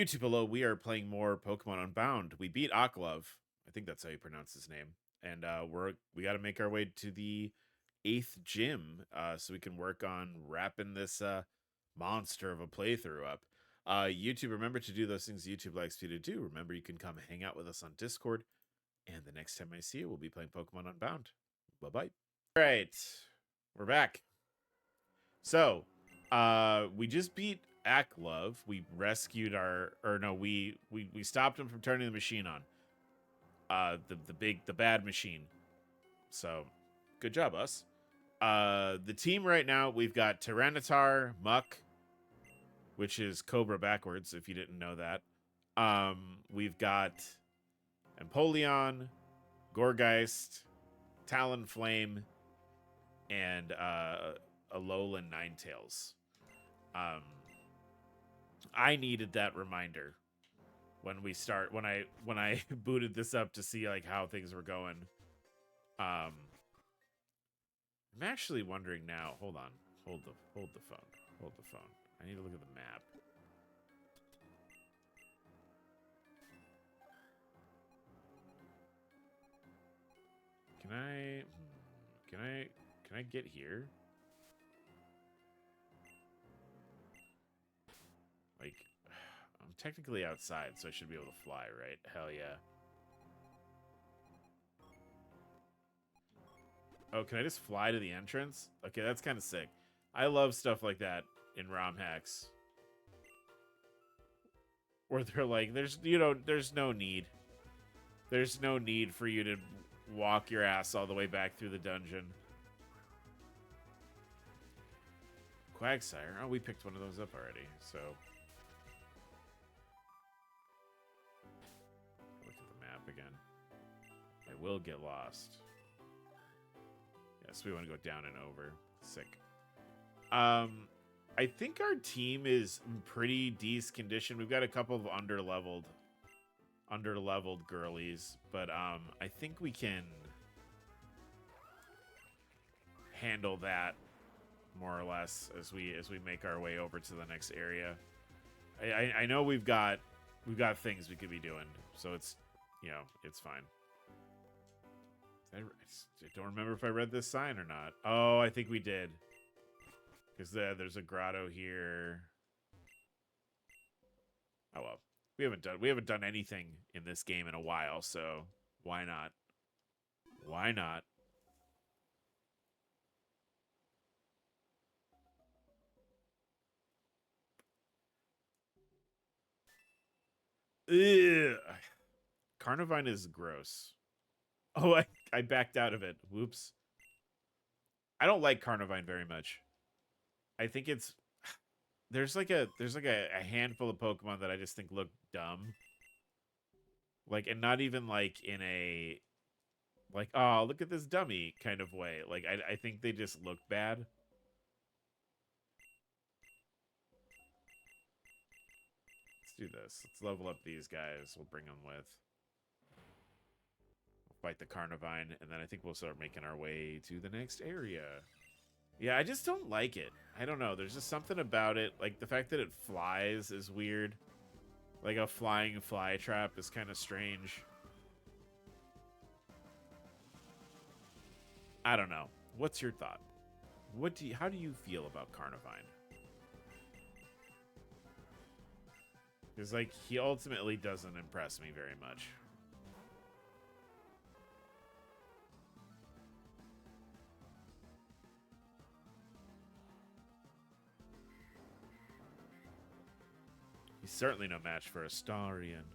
YouTube, hello. We are playing more Pokemon Unbound. We beat Aklov. I think that's how you pronounce his name. And we got to make our way to the 8th gym so we can work on wrapping this monster of a playthrough up. YouTube, remember to do those things YouTube likes you to do. Remember, you can come hang out with us on Discord. And the next time I see you, we'll be playing Pokemon Unbound. Bye-bye. All right. We're back. So, we just beat Aklov. We rescued we stopped him from turning the machine on. The bad machine. So, good job, us. The team right now, we've got Tyranitar, Muck, which is Cobra backwards, if you didn't know that. We've got Empoleon, Gourgeist, Talonflame, and Alolan Ninetales. I needed that reminder when I booted this up to see like how things were going. I'm actually wondering now. Hold on. Hold the phone. I need to look at the map. Can I get here? Like, I'm technically outside, so I should be able to fly, right? Hell yeah. Oh, can I just fly to the entrance? Okay, that's kind of sick. I love stuff like that in RomHacks. Where they're like, there's no need. There's no need for you to walk your ass all the way back through the dungeon. Quagsire. Oh, we picked one of those up already, so. Look at the map again. I will get lost. Yes, we want to go down and over. Sick. I think our team is in pretty decent condition. We've got a couple of underleveled girlies, but I think we can handle that more or less as we make our way over to the next area. I know we've got things we could be doing, so it's it's fine. I don't remember if I read this sign or not. Oh, I think we did. Because there's a grotto here. Oh well. We haven't done anything in this game in a while, so why not? Why not? Ugh. Carnivine is gross. Oh, I backed out of it. Whoops. I don't like Carnivine very much. I think it's there's like a handful of Pokemon that I just think look dumb. Like, and not even like in a like, oh, look at this dummy kind of way. Like, I think they just look bad. Let's do this. Let's level up these guys. We'll bring them with. We'll fight the Carnivine, and then I think we'll start making our way to the next area. Yeah, I just don't like it. I don't know. There's just something about it. Like, the fact that it flies is weird. Like, a flying fly trap is kind of strange. I don't know. What's your thought? How do you feel about Carnivine? Because, like, he ultimately doesn't impress me very much. He's certainly no match for a Starion.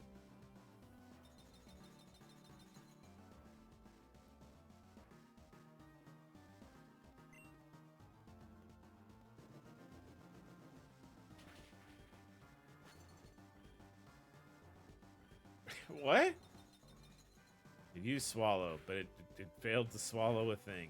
What? It used swallow, but it failed to swallow a thing.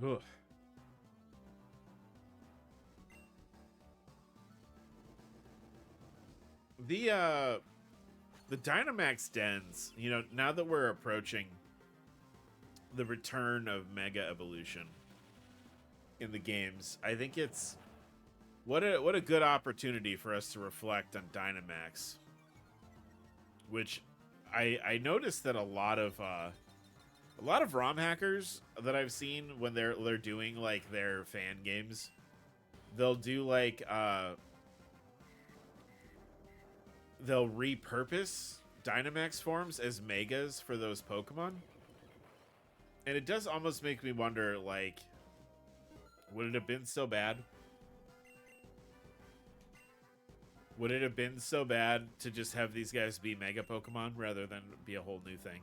Ugh. The Dynamax dens, you know, now that we're approaching the return of Mega Evolution in the games, I think it's what a good opportunity for us to reflect on Dynamax. Which I noticed that a lot of ROM hackers that I've seen when they're doing like their fan games, they'll do like they'll repurpose Dynamax forms as megas for those Pokemon. And it does almost make me wonder, like, would it have been so bad? Would it have been so bad to just have these guys be Mega Pokemon rather than be a whole new thing?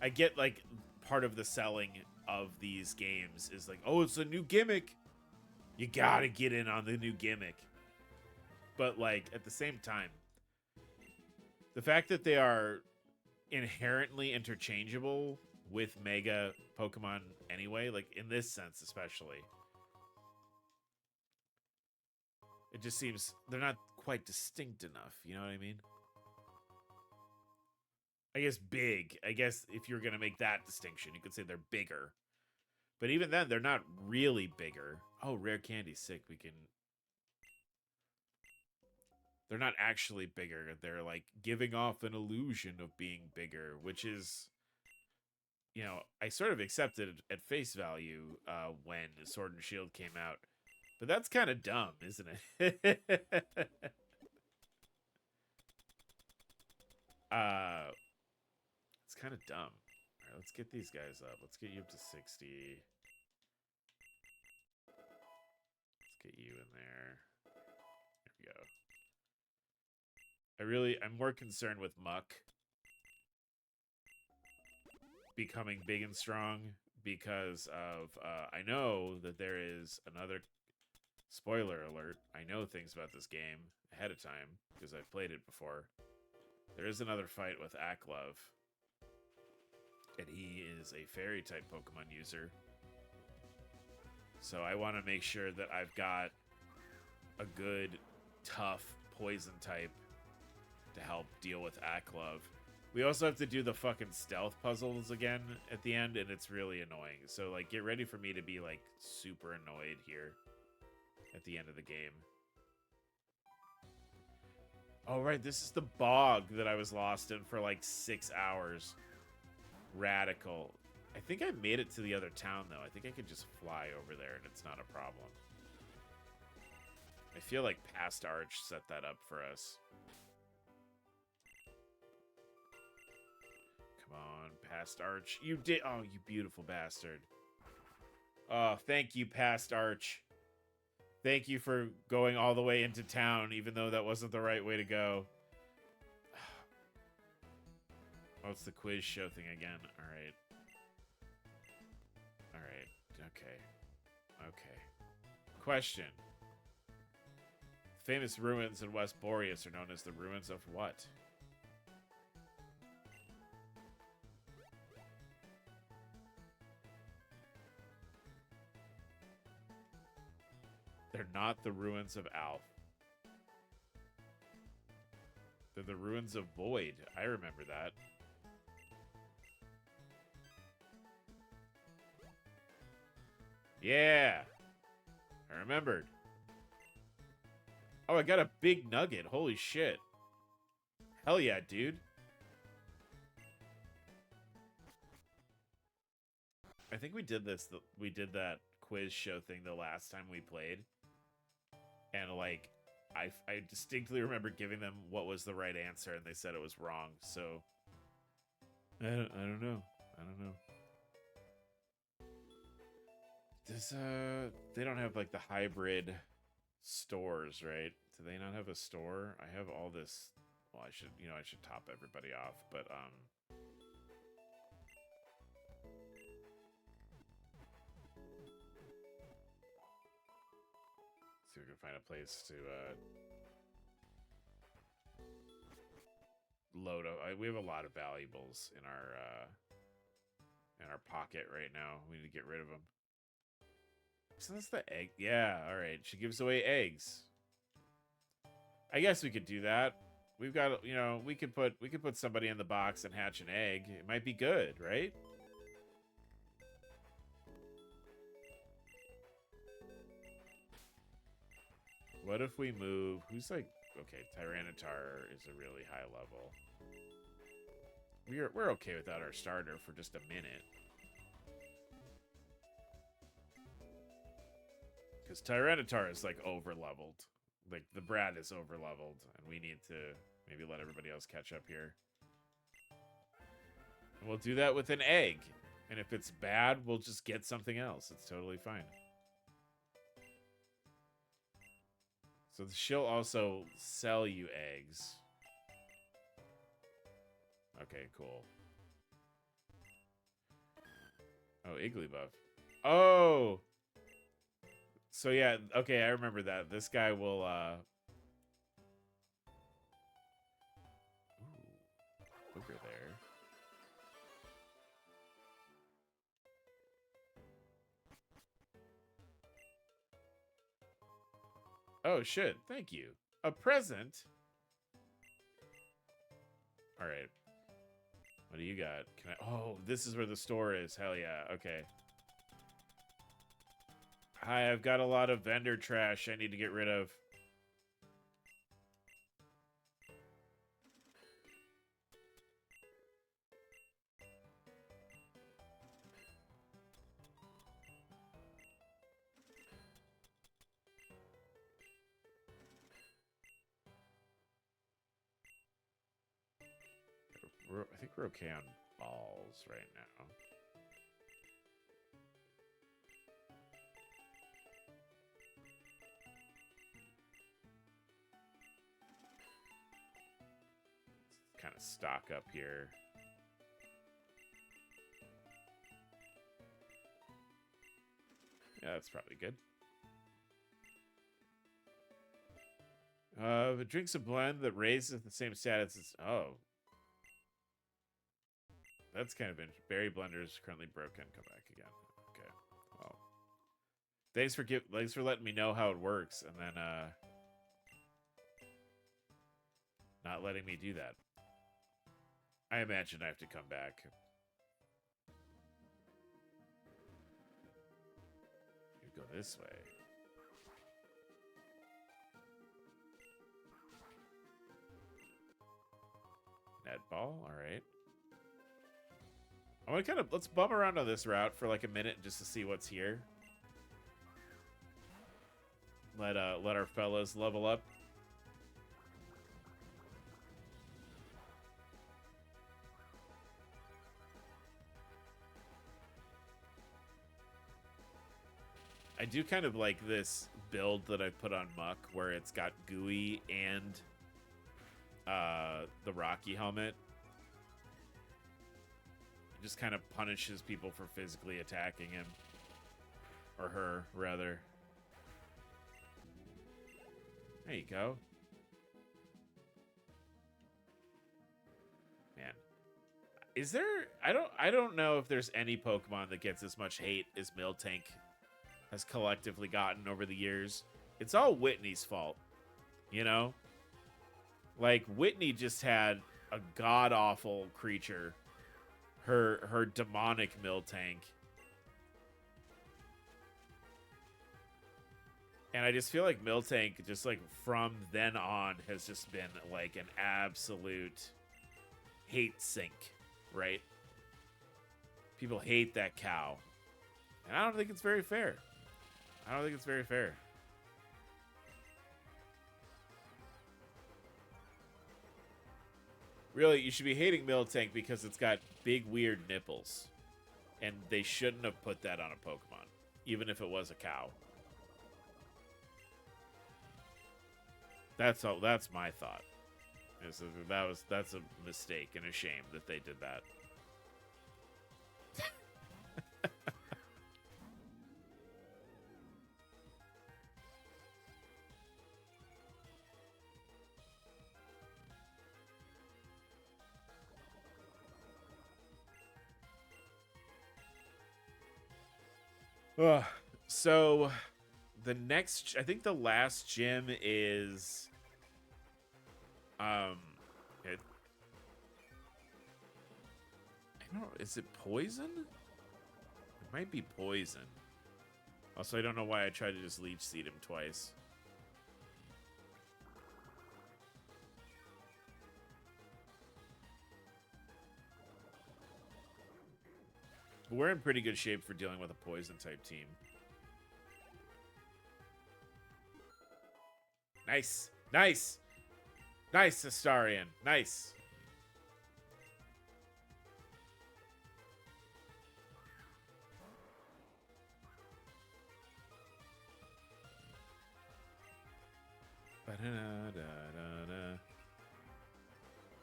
I get, like, part of the selling of these games is like, oh, it's a new gimmick. You gotta get in on the new gimmick. But, like, at the same time, the fact that they are inherently interchangeable with Mega Pokemon anyway, like in this sense especially, it just seems they're not quite distinct enough, you know what I mean? I guess big. I guess if you're going to make that distinction, you could say they're bigger. But even then, they're not really bigger. Oh, rare candy, sick. We can... They're not actually bigger. They're, like, giving off an illusion of being bigger, which is, you know, I sort of accepted at face value when Sword and Shield came out. But that's kind of dumb, isn't it? It's kind of dumb. All right, let's get these guys up. Let's get you up to 60. Let's get you in there. There we go. I'm more concerned with Muck becoming big and strong because of, I know that there is another, spoiler alert, I know things about this game ahead of time because I've played it before. There is another fight with Aklov, and he is a fairy type Pokemon user. So I want to make sure that I've got a good, tough poison type to help deal with Aklov. We also have to do the fucking stealth puzzles again at the end, and it's really annoying. So, like, get ready for me to be, like, super annoyed here at the end of the game. Oh, right, this is the bog that I was lost in for, like, 6 hours. Radical. I think I made it to the other town, though. I think I could just fly over there, and it's not a problem. I feel like Past Arch set that up for us. Come on, Past Arch. You did. Oh, you beautiful bastard. Oh, thank you, Past Arch. Thank you for going all the way into town, even though that wasn't the right way to go. Oh, it's the quiz show thing again. All right. All right. Okay. Okay. Question. Famous ruins in West Boreas are known as the ruins of what? They're not the ruins of Alf. They're the ruins of Void. I remember that. Yeah. I remembered. Oh, I got a big nugget. Holy shit. Hell yeah, dude. I think we did this. We did that quiz show thing the last time we played. And, like, I distinctly remember giving them what was the right answer, and they said it was wrong. So, I don't know. I don't know. Does, they don't have, like, the hybrid stores, right? Do they not have a store? I have all this. Well, I should, you know, I should top everybody off, but, see if we can find a place to, load up. We have a lot of valuables in our pocket right now. We need to get rid of them. So that's the egg. Yeah, all right. She gives away eggs. I guess we could do that. We've got, you know, we could put somebody in the box and hatch an egg. It might be good, right? What if we move? Who's like, okay, Tyranitar is a really high level. We're okay without our starter for just a minute. Because Tyranitar is like over leveled. Like the Brad is over leveled, and we need to maybe let everybody else catch up here. And we'll do that with an egg. And if it's bad, we'll just get something else. It's totally fine. So she'll also sell you eggs. Okay, cool. Oh, Igglybuff. Oh! So yeah, okay, I remember that. This guy will, Ooh, over there. Oh, shit. Thank you. A present? All right. What do you got? Can I... Oh, this is where the store is. Hell yeah. Okay. Hi, I've got a lot of vendor trash I need to get rid of. I think we're okay on balls right now. Let's kind of stock up here. Yeah, that's probably good. It drinks a blend that raises the same status as... Oh. That's kind of interesting. Berry blender is currently broken. Come back again. Okay. Well. Thanks for letting me know how it works and then not letting me do that. I imagine I have to come back. You go this way. Netball, all right. I want to let's bum around on this route for like a minute just to see what's here. Let our fellas level up. I do kind of like this build that I put on Muck where it's got Gooey and the Rocky helmet. It just kind of punishes people for physically attacking him. Or her, rather. There you go. Man. Is there... I don't know if there's any Pokemon that gets as much hate as Miltank has collectively gotten over the years. It's all Whitney's fault. You know? Like, Whitney just had a god-awful creature. Her demonic Miltank. And I just feel like Miltank, just like from then on, has just been like an absolute hate sink, right? People hate that cow. And I don't think it's very fair. I don't think it's very fair. Really, you should be hating Miltank because it's got big, weird nipples. And they shouldn't have put that on a Pokemon, even if it was a cow. That's all. That's my thought. That's a mistake and a shame that they did that. So the next, I think the last gym is Okay. I don't know. Is it poison? It might be poison. Also, I don't know why I tried to just leech seed him twice. We're in pretty good shape for dealing with a poison type team. Nice. Nice. Nice, Astarion. Nice.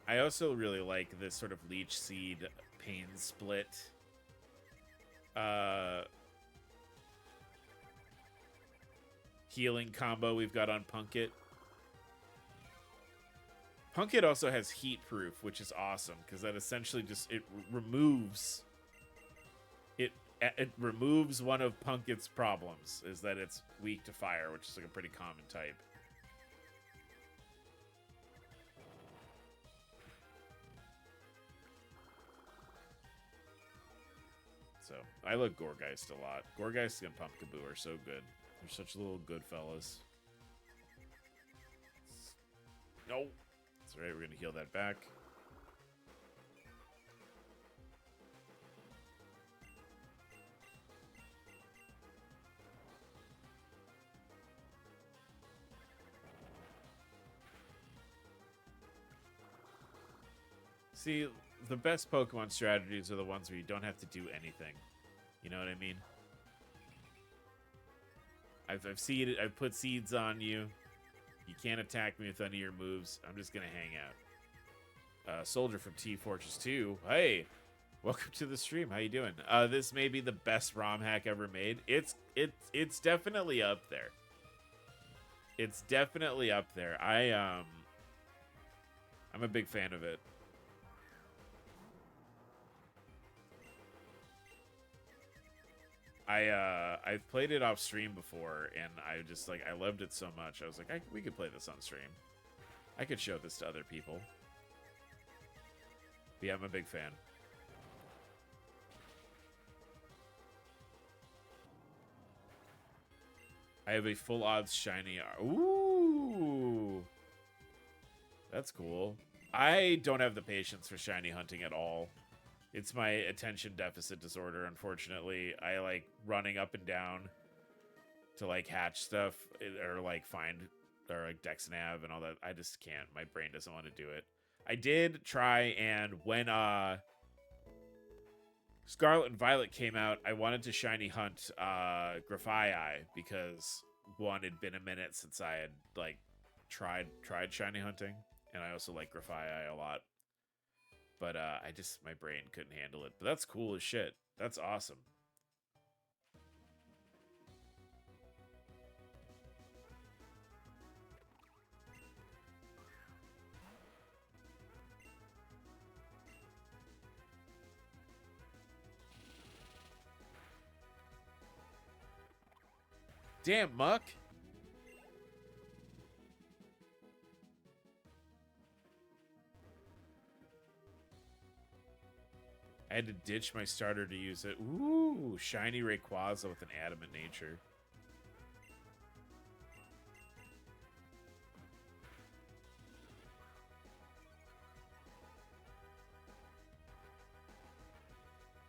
I also really like this sort of leech seed pain split healing combo we've got on Punkit. Punkit also has heat proof, which is awesome because that essentially just removes one of Punkit's problems, is that it's weak to fire, which is like a pretty common type. So I like Gorgeist a lot. Gorgeist and Pumpkaboo are so good. They're such little good fellas. No. That's right, we're gonna heal that back. See, the best Pokemon strategies are the ones where you don't have to do anything. You know what I mean? I've put seeds on you. You can't attack me with any of your moves. I'm just gonna hang out. Soldier from T Fortress 2. Hey, welcome to the stream. How you doing? This may be the best ROM hack ever made. It's definitely up there. It's definitely up there. I'm a big fan of it. I've played it off stream before, and I just like, I loved it so much. I was like, we could play this on stream. I could show this to other people. But yeah, I'm a big fan. I have a full odds shiny. Ooh, that's cool. I don't have the patience for shiny hunting at all. It's my attention deficit disorder, unfortunately. I like running up and down to like hatch stuff or like find or like Dex Nav and all that. I just can't. My brain doesn't want to do it. I did try, and when Scarlet and Violet came out, I wanted to shiny hunt Grafaiai because one, it'd been a minute since I had like tried shiny hunting, and I also like Grafaiai a lot. But my brain couldn't handle it. But that's cool as shit. That's awesome. Damn, Muck. I had to ditch my starter to use it. Ooh, shiny Rayquaza with an adamant nature.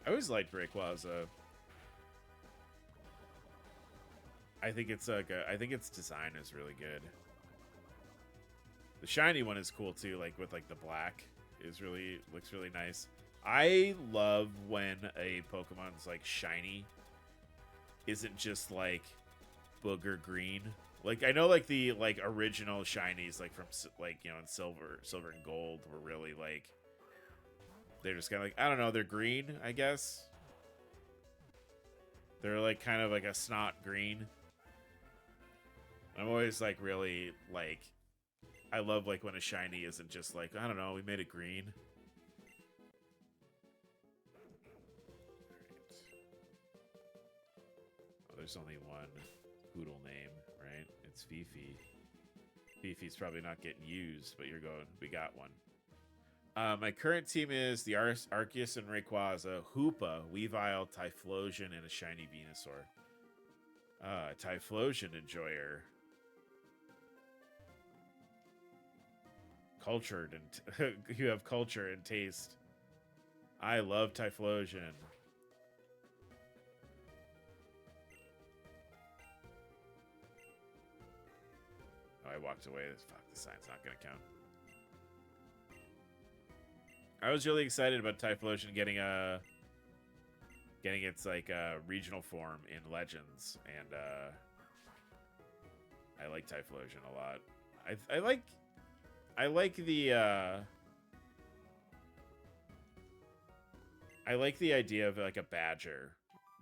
I always liked Rayquaza. I think it's like I think its design is really good. The shiny one is cool too, like with like the black looks really nice. I love when a Pokemon's like shiny isn't just like booger green. Like I know like the like original shinies like from like, you know, in silver and gold were really like, they're just kind of like, I don't know, they're green, I guess. They're like kind of like a snot green. I'm always like really like, I love like when a shiny isn't just like, I don't know, we made it green. Oh, there's only one poodle name, right? It's Fifi. Beefy's probably not getting used, but you're going, we got one. My current team is the Arceus and Rayquaza, Hoopa, Weavile, Typhlosion, and a shiny Venusaur. Typhlosion enjoyer. Cultured and you have culture and taste. I love Typhlosion. Oh, I walked away. Fuck, the sign's not gonna count. I was really excited about Typhlosion getting its like regional form in Legends, and I like Typhlosion a lot. I like the idea of like a Badger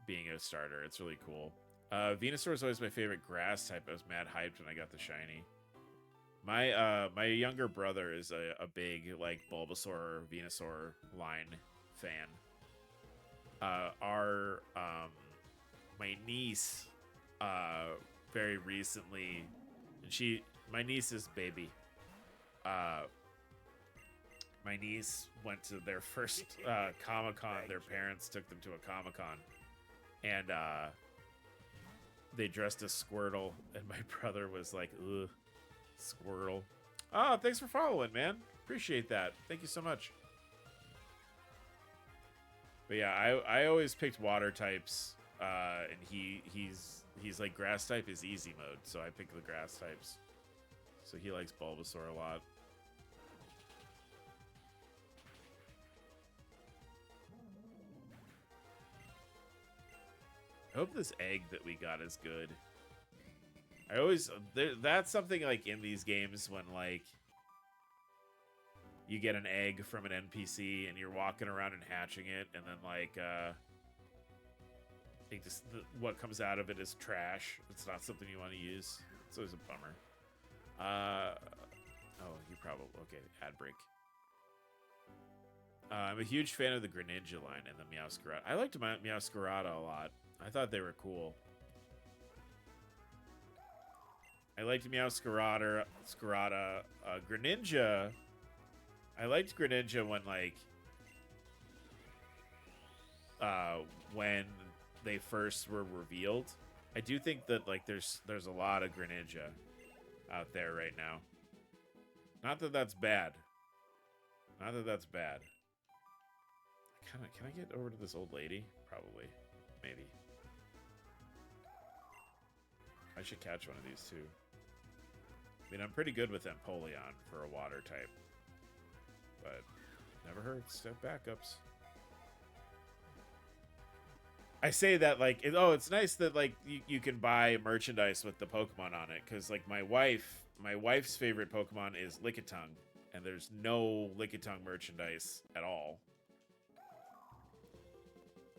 being a starter. It's really cool. Venusaur is always my favorite grass type. I was mad hyped when I got the shiny. My younger brother is a big like Bulbasaur Venusaur line fan. My niece very recently, and my niece's baby. My niece went to their first Comic-Con. Their parents took them to a Comic-Con, and they dressed as Squirtle, and my brother was like, ugh, Squirtle. Oh, thanks for following, man. Appreciate that. Thank you so much. But yeah, I always picked water types, and he's like grass type is easy mode, so I picked the grass types. So he likes Bulbasaur a lot. I hope this egg that we got is good. That's something like in these games when like you get an egg from an NPC and you're walking around and hatching it, and then like what comes out of it is trash. It's not something you want to use. It's always a bummer. Oh, you probably okay. Ad break. I'm a huge fan of the Greninja line and the Meowscarada. I liked Meowscarada a lot. I thought they were cool. I liked Meowscarada. Greninja. I liked Greninja when like when they first were revealed. I do think that like there's a lot of Greninja out there right now. Not that that's bad. Not that that's bad. Can I get over to this old lady? Probably. Maybe. I should catch one of these too. I mean, I'm pretty good with Empoleon for a water type. But never hurts to have backups. I say that like, it's nice that like you can buy merchandise with the Pokemon on it, because like my wife's favorite Pokemon is Lickitung, and there's no Lickitung merchandise at all.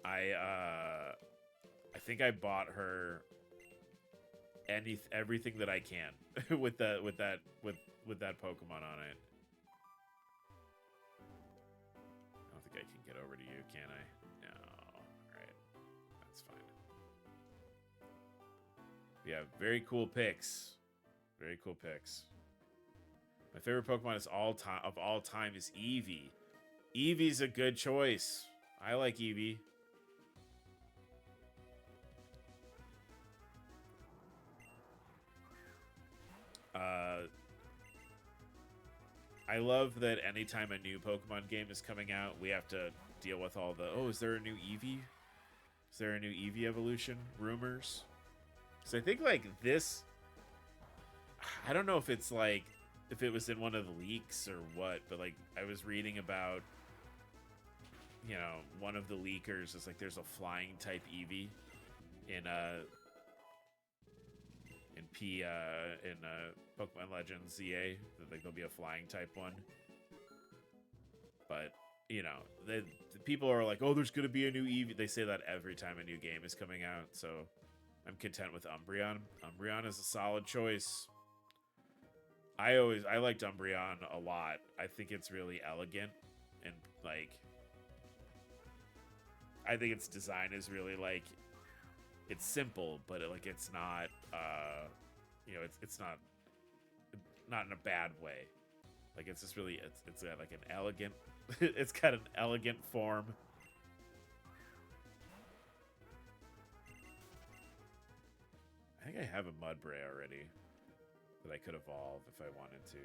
I think I bought her everything that I can with that Pokemon on it. I don't think I can get over to you, can I? No. Alright. That's fine. Yeah, very cool picks. Very cool picks. My favorite Pokemon of all time is Eevee. Eevee's a good choice. I like Eevee. I love that anytime a new Pokemon game is coming out, we have to deal with all the, is there a new Eevee? Is there a new Eevee evolution? Rumors? Because I think, like, this... I don't know if it's, like, if it was in one of the leaks or what, but, like, I was reading about, you know, one of the leakers is, like, there's a flying-type Eevee in Pokemon Legends ZA, like there'll be a flying type one. But you know, the people are like, "Oh, there's gonna be a new Eevee." They say that every time a new game is coming out. So I'm content with Umbreon. Umbreon is a solid choice. I liked Umbreon a lot. I think it's really elegant, and like I think its design is really like, it's simple, but it's not, you know, it's not, not in a bad way. Like, it's just really, it's got like an elegant, it's got an elegant form. I think I have a Mudbray already that I could evolve if I wanted to.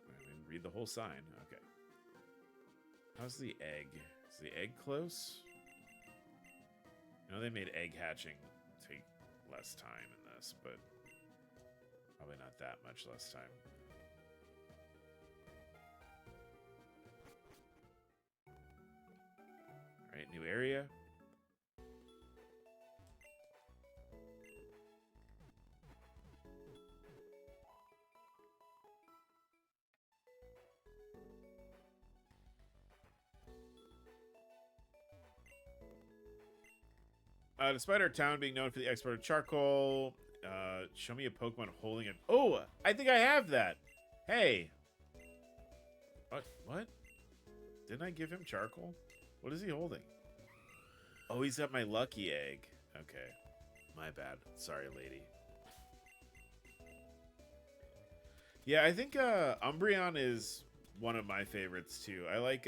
I mean, read the whole sign. Okay. How's the egg? Is the egg close? I know they made egg hatching take less time in this, but probably not that much less time. All right, new area. Despite our town being known for the export of charcoal, show me a Pokemon holding it. Oh, I think I have that. Hey. What? Didn't I give him charcoal? What is he holding? Oh, he's got my lucky egg. Okay. My bad. Sorry, lady. Yeah, I think Umbreon is one of my favorites, too. I like...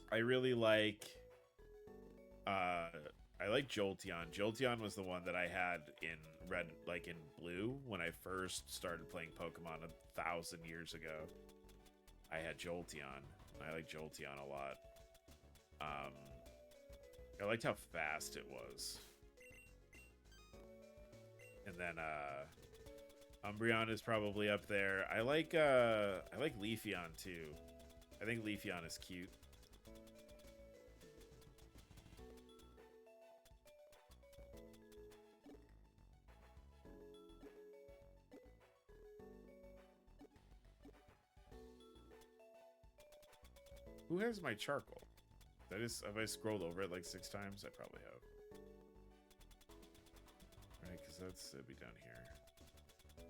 I really like... I like Jolteon. Jolteon was the one that I had in red, like in blue, when I first started playing Pokemon 1,000 years ago. I had Jolteon. I like Jolteon a lot. I liked how fast it was. And then Umbreon is probably up there. I like Leafeon too. I think Leafeon is cute. Who has my charcoal? Have I scrolled over it like 6 times? I probably have. Right, because it'd be down here.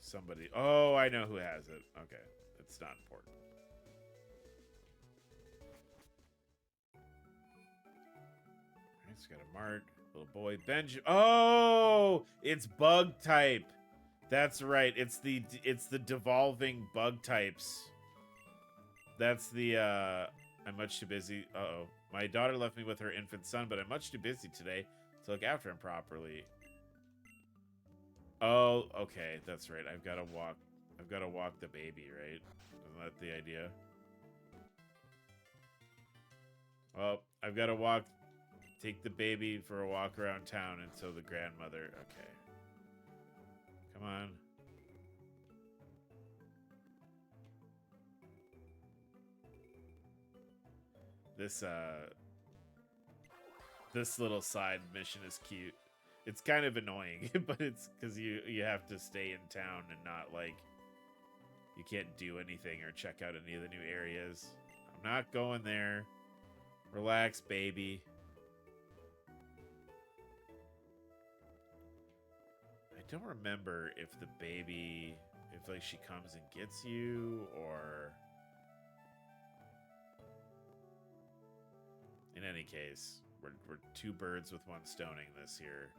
Somebody. Oh, I know who has it. Okay, it's not important. Right, it's got a Mart, little boy, Benji. Oh, it's bug type. That's right. It's the devolving bug types. That's the, I'm much too busy. Uh-oh. My daughter left me with her infant son, but I'm much too busy today to look after him properly. Oh, okay. That's right. I've got to walk the baby, right? Isn't that the idea? Well, I've got to take the baby for a walk around town until the grandmother. Okay. Come on. This little side mission is cute. It's kind of annoying, but it's because you have to stay in town and not, like, you can't do anything or check out any of the new areas. I'm not going there. Relax, baby. I don't remember if the baby, if like she comes and gets you, or... In any case, we're 2 birds with 1 stoning this here.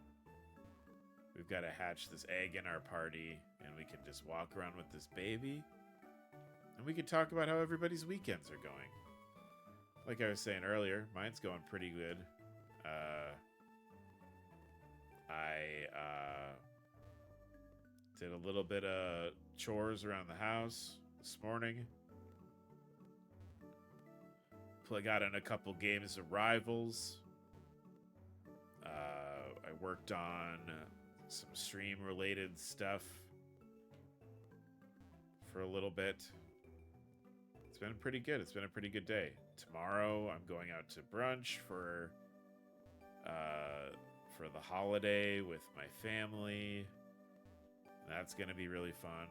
We've got to hatch this egg in our party, and we can just walk around with this baby. And we can talk about how everybody's weekends are going. Like I was saying earlier, mine's going pretty good. I did a little bit of chores around the house this morning. I got in a couple games of Rivals. I worked on some stream-related stuff for a little bit. It's been pretty good. It's been a pretty good day. Tomorrow, I'm going out to brunch for the holiday with my family. That's going to be really fun.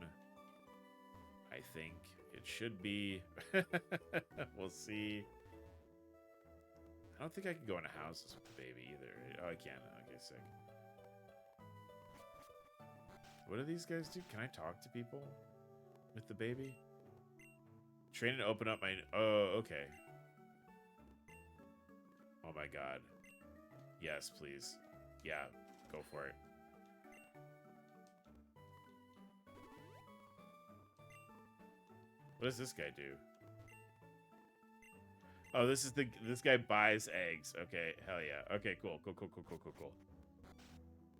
I think it should be. We'll see. I don't think I can go into houses with the baby either. Oh, I can. Okay, sick. What do these guys do? Can I talk to people with the baby? Train to open up my... Oh, okay. Oh my god. Yes, please. Yeah, go for it. What does this guy do? Oh, this guy buys eggs. Okay, hell yeah. Okay, cool.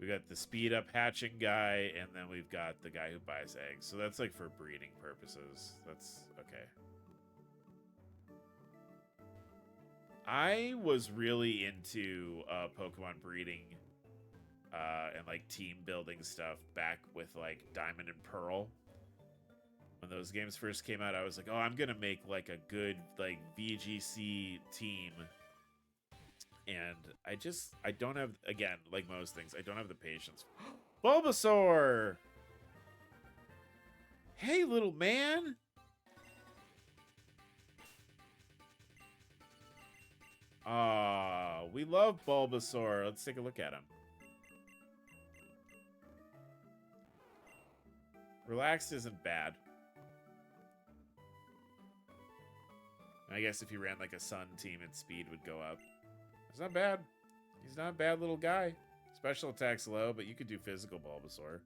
We got the speed up hatching guy, and then we've got the guy who buys eggs. So that's like for breeding purposes. That's okay. I was really into Pokemon breeding and like team building stuff back with like Diamond and Pearl. When those games first came out, I was like, oh, I'm gonna make like a good like VGC team. And I don't have, again, like most things, I don't have the patience. Bulbasaur! Hey, little man! We love Bulbasaur. Let's take a look at him. Relaxed isn't bad. I guess if you ran like a Sun team, its speed would go up. It's not bad. He's not a bad little guy. Special attack's low, but you could do physical Bulbasaur.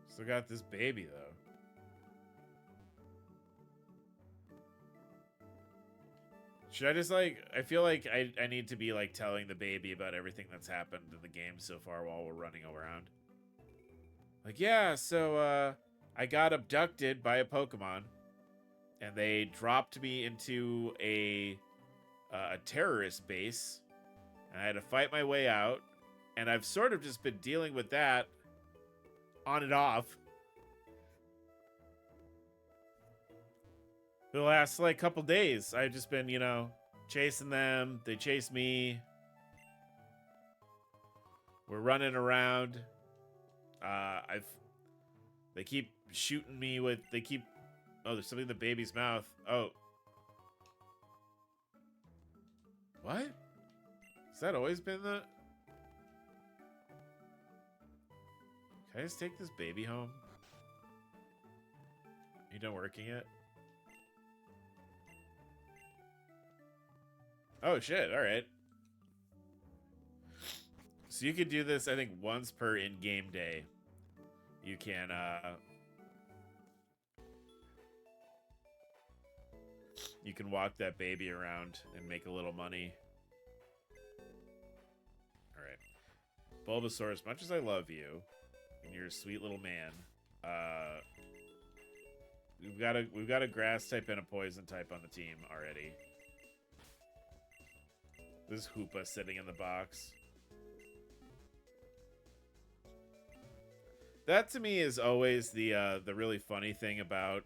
Still got this baby, though. Should I just, like... I feel like I need to be, like, telling the baby about everything that's happened in the game so far while we're running around. Like, yeah, so, I got abducted by a Pokemon. And they dropped me into a terrorist base. And I had to fight my way out. And I've sort of just been dealing with that on and off for the last, like, couple days. I've just been, you know, chasing them. They chase me. We're running around. They keep shooting me with... They keep... Oh, there's something in the baby's mouth. Oh. What? Has that always been the... Can I just take this baby home? You done working yet? Oh, shit. All right. So you can do this, I think, once per in-game day. You can, you can walk that baby around and make a little money. All right. Bulbasaur, as much as I love you, and you're a sweet little man, we've got a grass type and a poison type on the team already. This is Hoopa sitting in the box. That to me is always the really funny thing about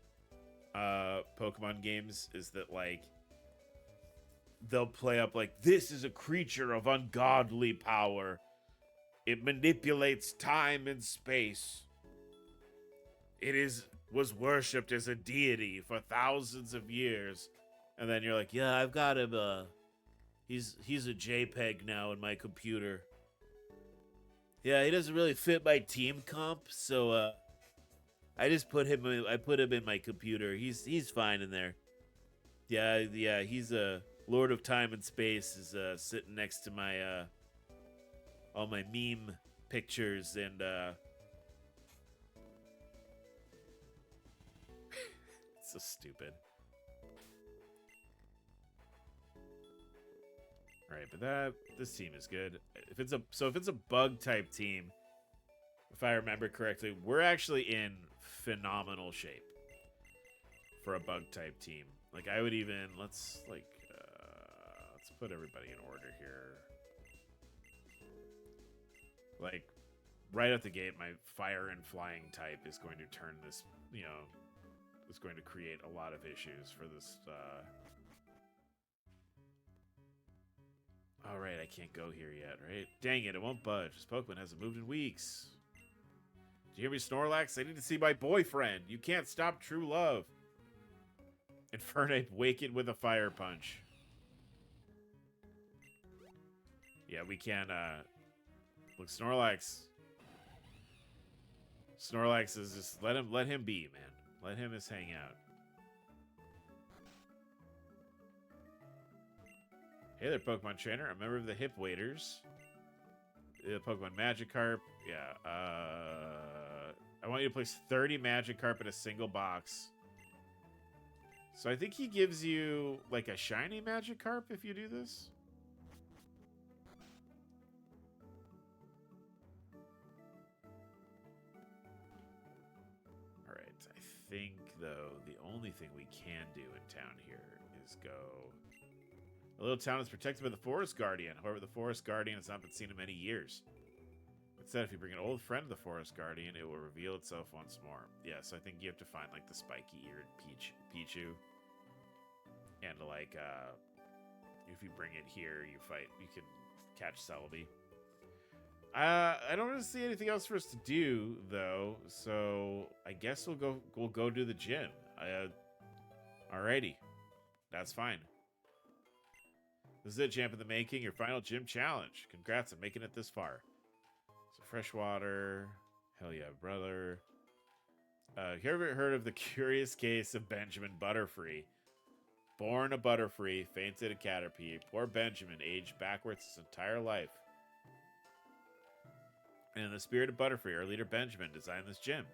Pokemon games is that, like, they'll play up like, this is a creature of ungodly power. It manipulates time and space. Was worshipped as a deity for thousands of years. And then you're like, yeah, I've got him, he's a JPEG now in my computer. Yeah, he doesn't really fit my team comp, so I just put him in my computer. He's fine in there. Yeah, he's a Lord of Time and Space is sitting next to my all my meme pictures and it's so stupid. All right, but this team is good. If it's a bug type team, if I remember correctly, we're actually in phenomenal shape for a bug type team. Like, I would even let's put everybody in order here. Like, right at the gate, my fire and flying type is going to turn this, you know, is going to create a lot of issues for this. All right, I can't go here yet, right? Dang it won't budge. This Pokemon hasn't moved in weeks. Do you hear me, Snorlax? I need to see my boyfriend. You can't stop true love. Infernape, wake it with a fire punch. Yeah, we can, look, Snorlax. Snorlax is just, let him be, man. Let him just hang out. Hey there, Pokemon Trainer. A member of the Hip Waiters. The Pokemon Magikarp. Yeah. I want you to place 30 Magikarp in a single box. So I think he gives you, like, a shiny Magikarp if you do this. Alright, I think, though, the only thing we can do in town here is go... The little town is protected by the Forest Guardian. However, the Forest Guardian has not been seen in many years. Instead, if you bring an old friend of the Forest Guardian, it will reveal itself once more. Yeah, so I think you have to find, like, the spiky-eared Pichu. And, like, if you bring it here, you can catch Celebi. I don't really see anything else for us to do, though, so I guess we'll go do the gym. Alrighty. That's fine. This is it, Champ in the Making, your final gym challenge. Congrats on making it this far. So freshwater. Hell yeah, brother. You ever heard of the curious case of Benjamin Butterfree? Born a Butterfree, fainted a Caterpie. Poor Benjamin aged backwards his entire life. And in the spirit of Butterfree, our leader Benjamin designed this gym.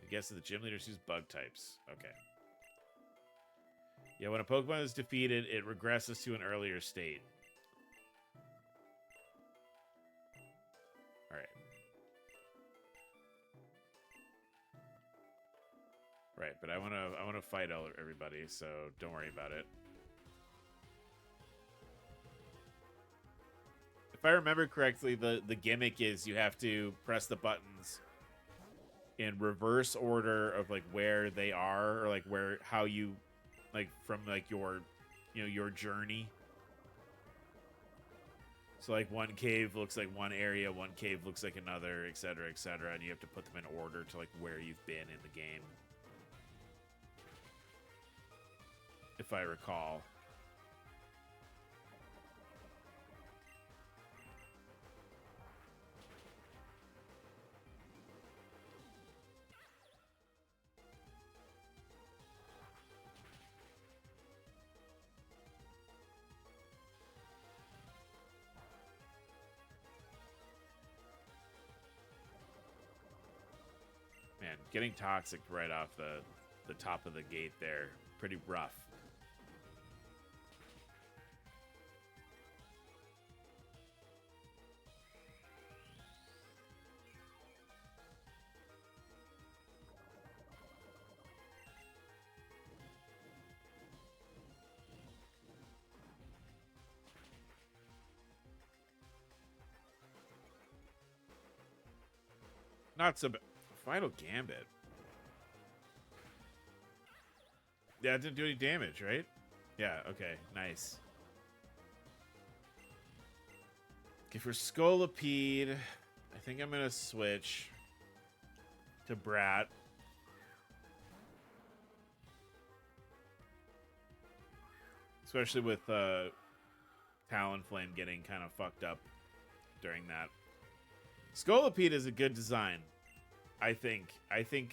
I guess the gym leaders use bug types. Okay. Yeah, when a Pokemon is defeated, it regresses to an earlier state. Alright. Right, but I wanna fight everybody, so don't worry about it. If I remember correctly, the gimmick is you have to press the buttons in reverse order of like where they are, or like how you, like from like your, your journey. So like one cave looks like one area, one cave looks like another, etc., etc., and you have to put them in order to like where you've been in the game. If I recall. Man, getting toxic right off the top of the gate there, pretty rough. Not so bad. Final Gambit. Yeah, it didn't do any damage, right? Yeah, okay, nice. Okay, for Scolipede, I think I'm gonna switch to Brat. Especially with Talonflame getting kind of fucked up during that. Scolipede is a good design, I think. I think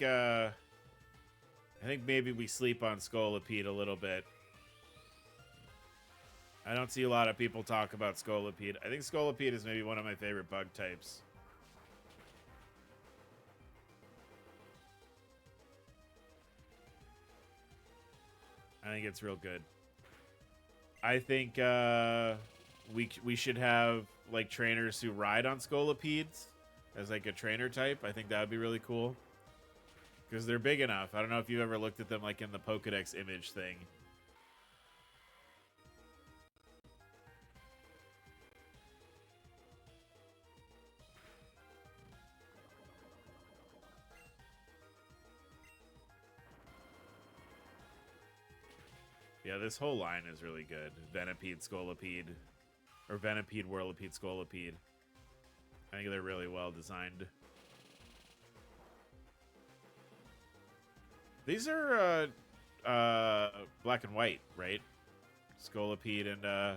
maybe we sleep on Scolipede a little bit. I don't see a lot of people talk about Scolipede. I think Scolipede is maybe one of my favorite bug types. I think it's real good. I think we should have like trainers who ride on Scolipedes as like a trainer type. I think that would be really cool because they're big enough. I don't know if you've ever looked at them like in the Pokedex image thing. Yeah, this whole line is really good. Venipede, Scolipede, or Venipede, Whirlipede, Scolipede. I think they're really well designed. These are black and white, right? Scolipede and the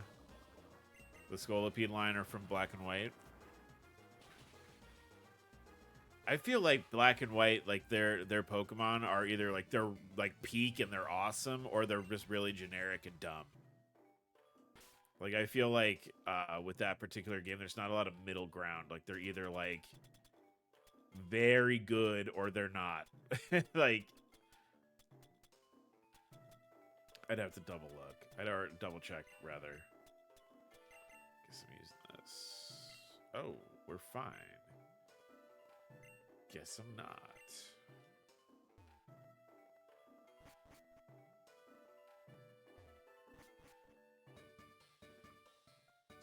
Scolipede line are from black and white. I feel like black and white, like their Pokemon are either like they're like peak and they're awesome, or they're just really generic and dumb. Like, I feel like with that particular game, there's not a lot of middle ground. Like, they're either, like, very good or they're not. Like, I'd have to double look. Or double check, rather. Guess I'm using this. Oh, we're fine. Guess I'm not.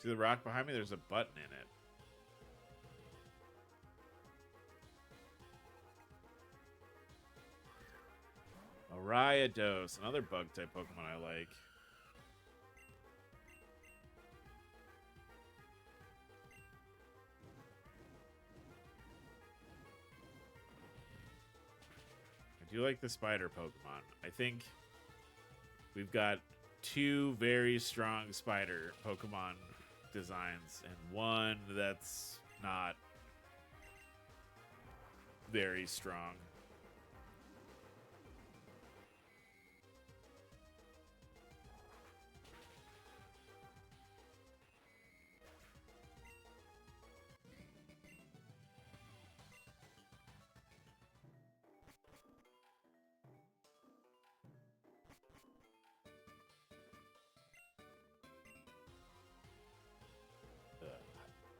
See the rock behind me? There's a button in it. Ariados, another bug type Pokemon I like. I do like the spider Pokemon. I think we've got two very strong spider Pokemon designs and one that's not very strong.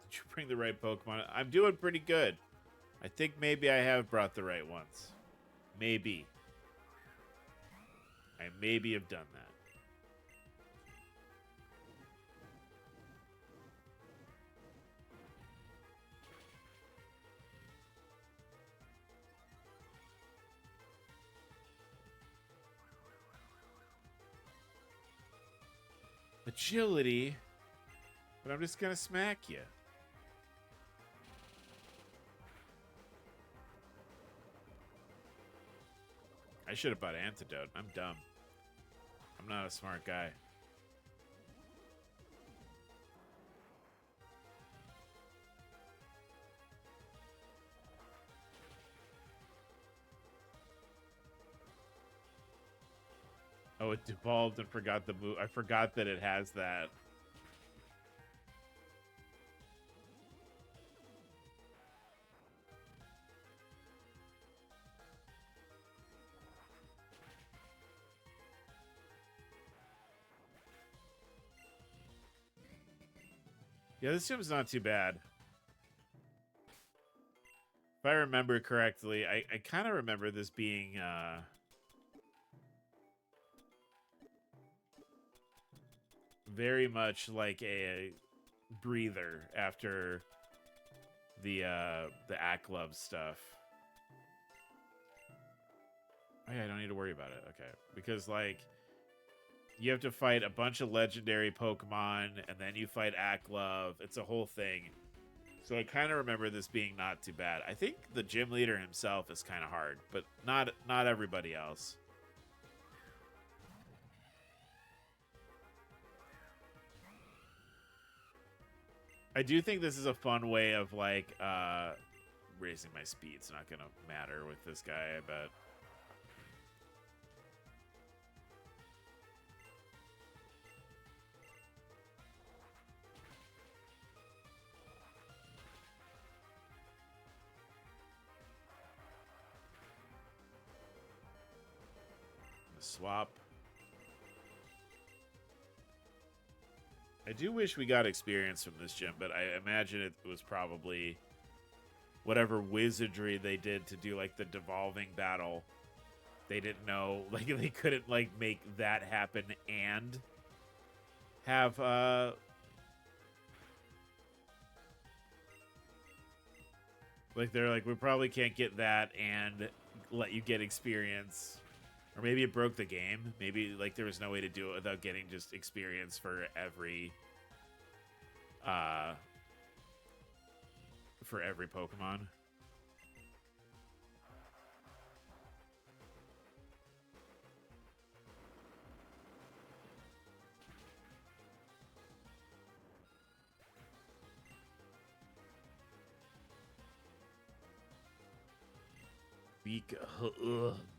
Did you bring the right Pokemon? I'm doing pretty good. I think maybe I have brought the right ones. Maybe. I maybe have done that. Agility? But I'm just gonna smack you. I should have bought Antidote. I'm dumb. I'm not a smart guy. Oh, it devolved and forgot the move. I forgot that it has that. Yeah, this gym's not too bad. If I remember correctly, I kind of remember this being very much like a breather after the Aklov stuff. Oh, yeah, I don't need to worry about it. Okay, because like you have to fight a bunch of legendary Pokemon, and then you fight Aklov. It's a whole thing. So I kind of remember this being not too bad. I think the gym leader himself is kind of hard, but not everybody else. I do think this is a fun way of like raising my speed. It's not gonna matter with this guy, I bet. Swap. I do wish we got experience from this gym, but I imagine it was probably whatever wizardry they did to do like the devolving battle. They didn't know, like they couldn't like make that happen and have like they're like, we probably can't get that and let you get experience. Or maybe it broke the game. Maybe like there was no way to do it without getting just experience for every Pokemon.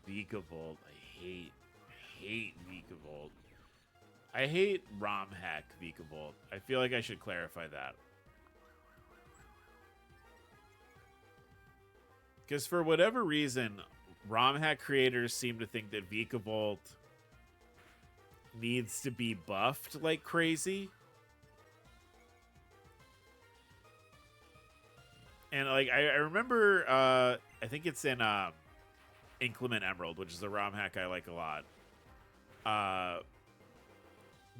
Vikavolt. I hate Vikavolt. I hate RomHack Vikavolt. I feel like I should clarify that. Because for whatever reason, RomHack creators seem to think that Vikavolt needs to be buffed like crazy. And like I remember I think it's in Inclement Emerald, which is a ROM hack I like a lot.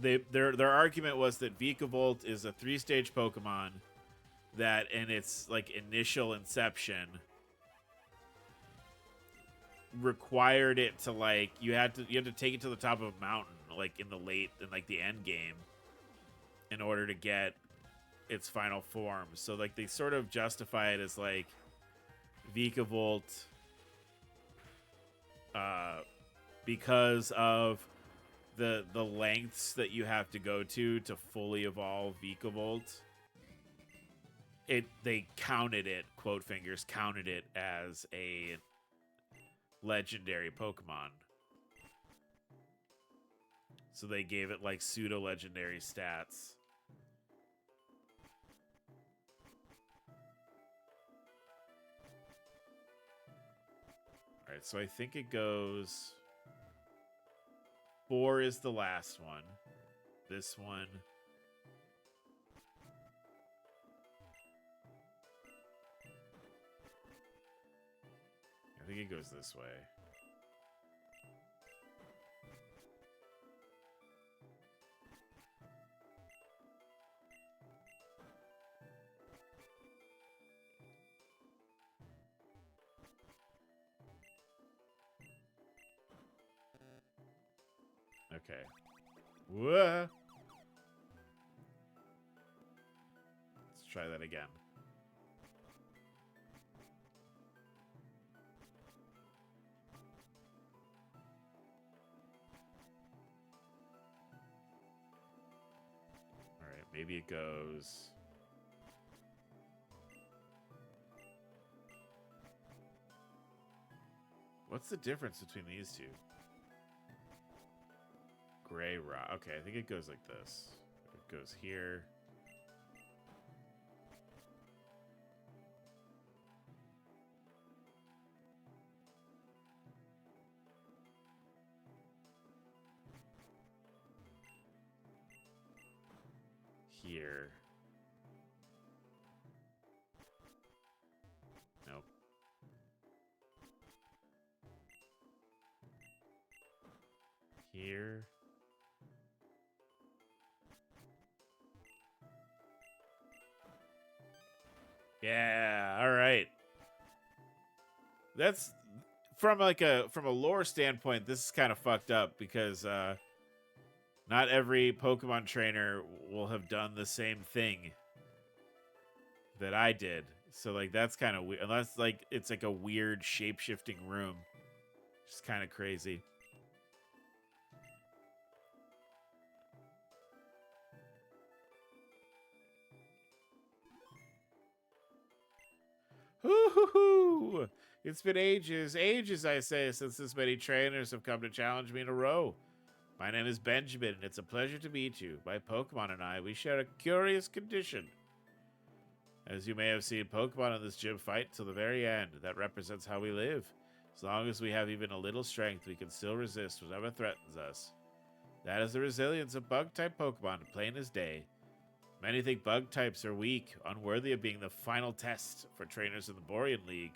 Their argument was that Vikavolt is a 3-stage Pokemon that in its like initial inception required it to like you had to take it to the top of a mountain like in the end game in order to get its final form. So like they sort of justify it as like Vikavolt because of the lengths that you have to go to fully evolve Vikavolt. They counted it, quote fingers, counted it as a legendary Pokemon. So they gave it like pseudo legendary stats. All right, so I think it goes 4 is the last one. This one. I think it goes this way. Okay. Whoa. Let's try that again. All right, maybe it goes... What's the difference between these two? Gray rock. Okay, I think it goes like this. It goes here. Here. Nope. Here. Yeah, all right. That's from a lore standpoint, this is kind of fucked up because not every Pokemon trainer will have done the same thing that I did. So like that's kind of weird. Unless like it's like a weird shape-shifting room. Just kind of crazy. Hoo-hoo-hoo! It's been ages, I say, since this many trainers have come to challenge me in a row. My name is Benjamin, and it's a pleasure to meet you. My Pokemon and I, we share a curious condition. As you may have seen, Pokemon in this gym fight till the very end. That represents how we live. As long as we have even a little strength, we can still resist whatever threatens us. That is the resilience of Bug-type Pokemon, plain as day. Many think Bug types are weak, unworthy of being the final test for trainers in the Borean League.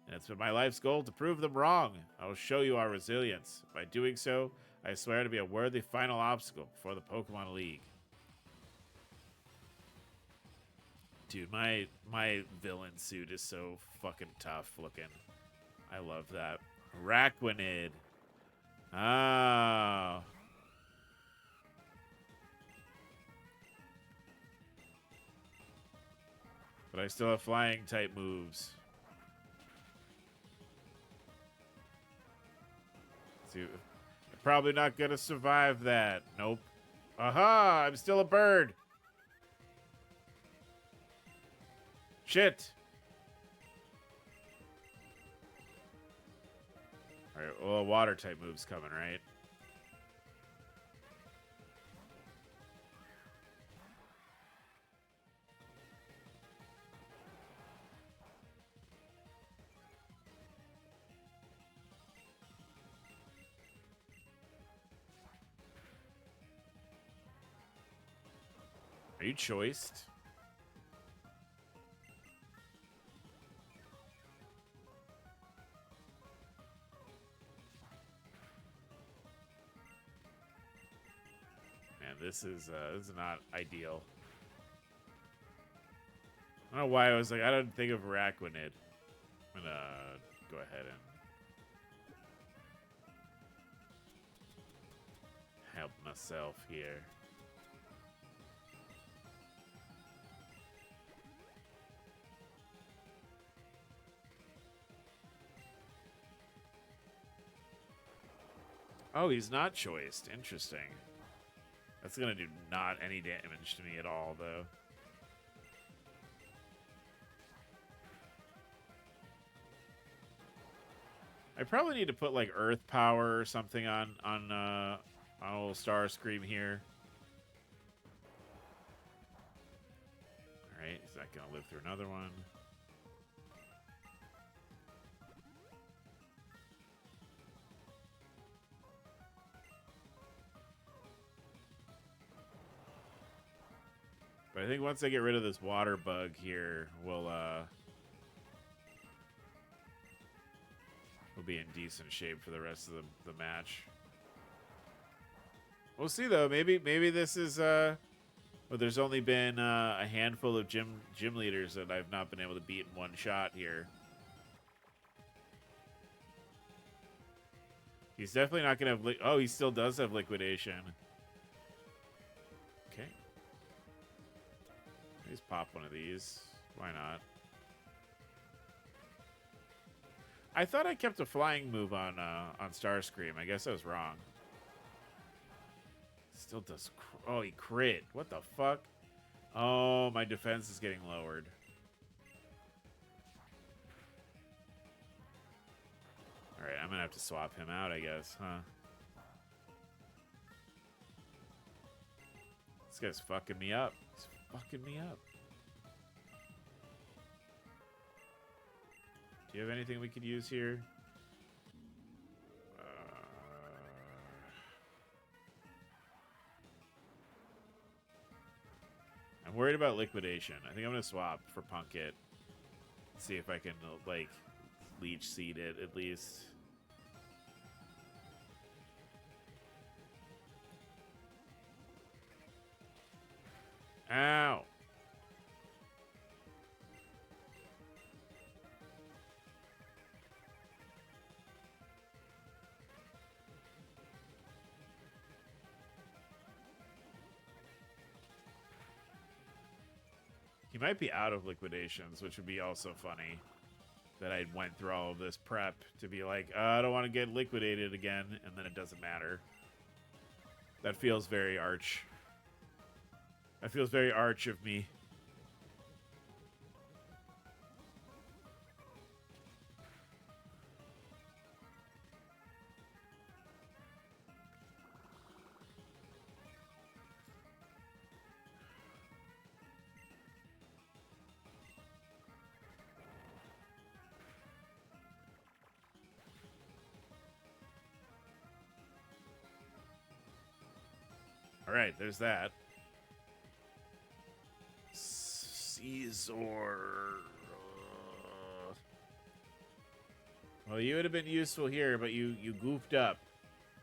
And it's been my life's goal to prove them wrong. I will show you our resilience. By doing so, I swear to be a worthy final obstacle for the Pokemon League. Dude, my villain suit is so fucking tough looking. I love that. Araquanid. Oh. But I still have flying type moves. See, I'm probably not gonna survive that. Nope. Aha! I'm still a bird. Shit. All right. Well, a water type move's coming, right? Are you choiced? Man, this is not ideal. I don't know why I was like, I don't think of Araquanid. I'm gonna go ahead and help myself here. Oh, he's not choiced. Interesting. That's gonna do not any damage to me at all, though. I probably need to put like Earth Power or something on old Starscream here. All right, is that gonna live through another one? But I think once I get rid of this water bug here, we'll be in decent shape for the rest of the match. We'll see though. Maybe this is well, there's only been a handful of gym leaders that I've not been able to beat in one shot here. He's definitely not gonna have oh, he still does have liquidation. Okay. Just pop one of these. Why not? I thought I kept a flying move on Starscream. I guess I was wrong. Still does. Oh, he crit. What the fuck? Oh, my defense is getting lowered. All right, I'm gonna have to swap him out, I guess, huh? This guy's fucking me up. He's fucking me up. Do you have anything we could use here? I'm worried about liquidation. I think I'm gonna swap for Punkit. See if I can like leech seed it at least. Ow. He might be out of liquidations, which would be also funny. That I went through all of this prep to be like, I don't want to get liquidated again, and then it doesn't matter. That feels very arch. That feels very arch of me. All right, there's that. Caesar. Well, you would have been useful here, but you goofed up.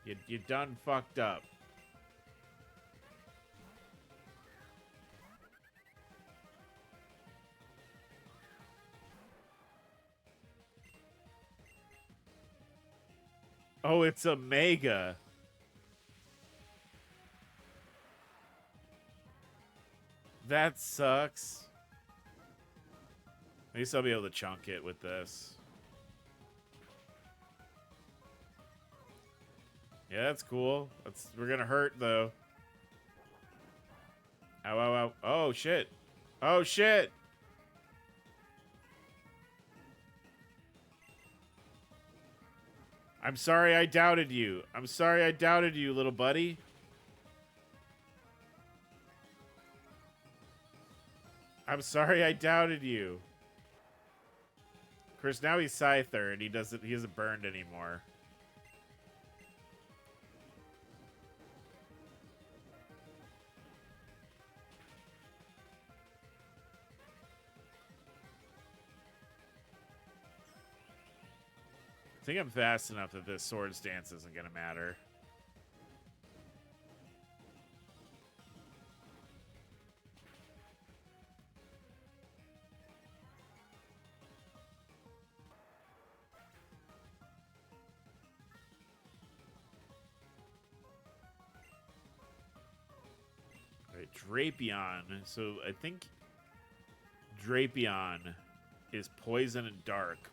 You done fucked up. Oh, it's a mega. That sucks. At least I'll be able to chunk it with this. Yeah, that's cool. We're gonna hurt though. Ow, ow, ow. Oh shit. Oh shit. I'm sorry I doubted you. I'm sorry I doubted you, little buddy. I'm sorry I doubted you. Chris, now he's Scyther and he isn't burned anymore. I think I'm fast enough that this sword stance isn't going to matter. All right, Drapion. So I think Drapion is poison and dark.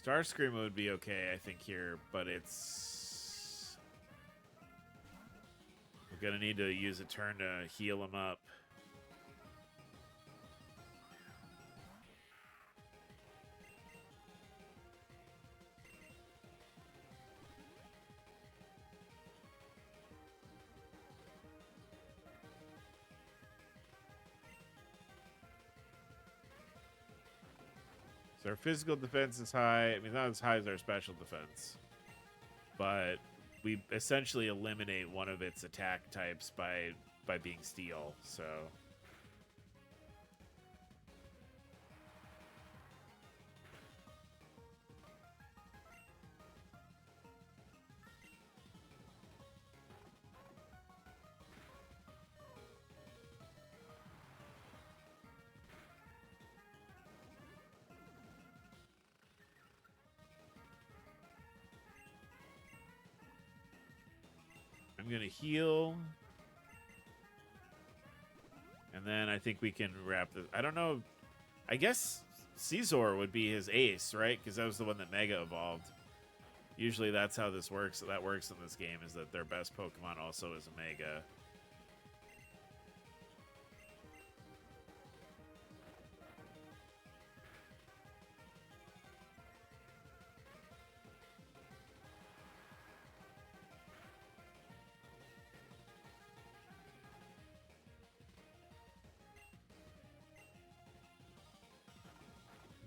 Starscream would be okay, I think, here, but it's... We're going to need to use a turn to heal him up. So our physical defense is high. I mean, not as high as our special defense. But we essentially eliminate one of its attack types by being steel, so... I'm going to heal. And then I think we can wrap this. I don't know. I guess Caesar would be his ace, right? Because that was the one that Mega evolved. Usually that's how this works. That works in this game, is that their best Pokemon also is a Mega.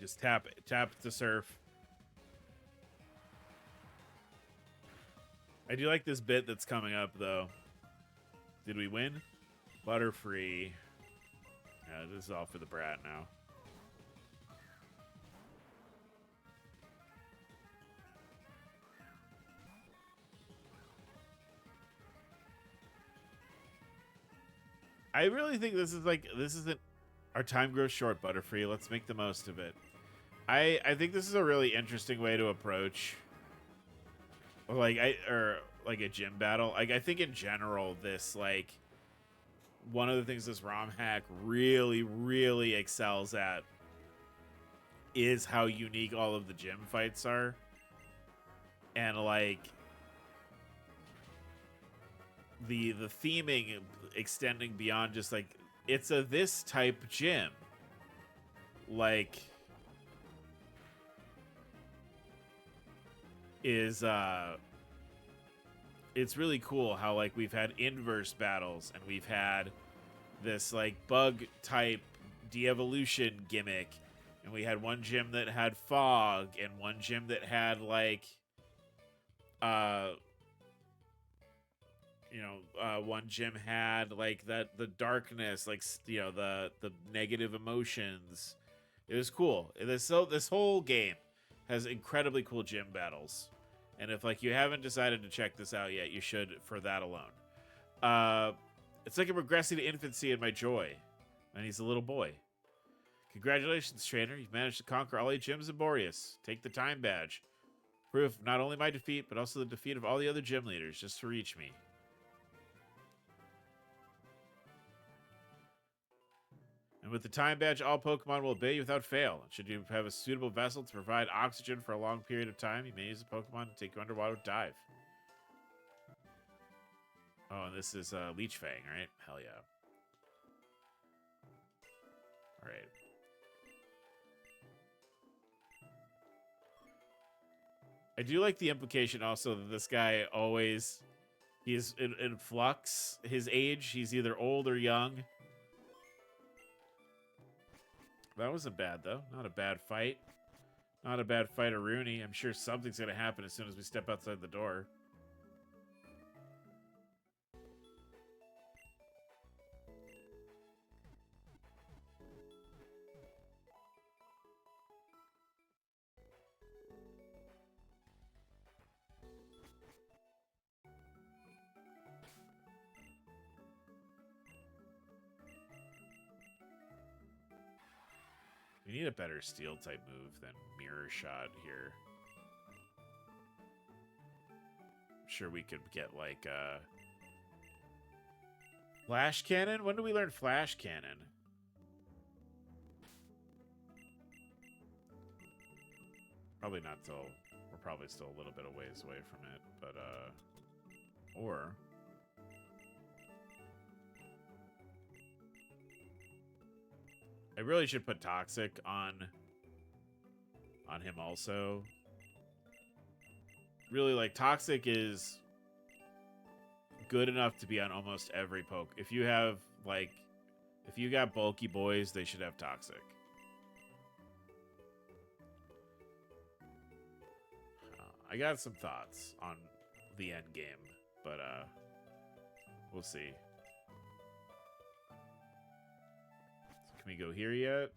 Just tap to surf. I do like this bit that's coming up, though. Did we win? Butterfree. Yeah, this is all for the brat now. I really think this isn't our time grows short, Butterfree. Let's make the most of it. I think this is a really interesting way to approach like a gym battle. Like I think in general this one of the things this RomHack really excels at is how unique all of the gym fights are. And the theming extending beyond just it's a this type gym. It's really cool how we've had inverse battles and we've had this bug type de-evolution gimmick, and we had one gym that had fog and one gym that had one gym had the darkness, the negative emotions. It was cool. This whole game has incredibly cool gym battles. And if you haven't decided to check this out yet, you should for that alone. It's like I'm regressing to infancy in my joy. And he's a little boy. Congratulations, trainer. You've managed to conquer all 8 gyms in Boreas. Take the time badge. Proof not only my defeat, but also the defeat of all the other gym leaders just to reach me. And with the time badge, all Pokemon will obey you without fail. Should you have a suitable vessel to provide oxygen for a long period of time, you may use a Pokemon to take you underwater with dive. Oh, and this is Leech Fang, right? Hell yeah. All right. I do like the implication also that this guy he's in flux. His age, he's either old or young. That wasn't bad, though. Not a bad fight. Not a bad fight, Rooney. I'm sure something's going to happen as soon as we step outside the door. We need a better steel type move than mirror shot here. I'm sure we could get like flash cannon? When do we learn flash cannon? Probably not till we're probably still a little bit of ways away from it, but or I really should put toxic on him also. Really, like, toxic is good enough to be on almost every poke. If you have, like, if you got bulky boys, they should have toxic. I got some thoughts on the end game, but we'll see. Can we go here yet?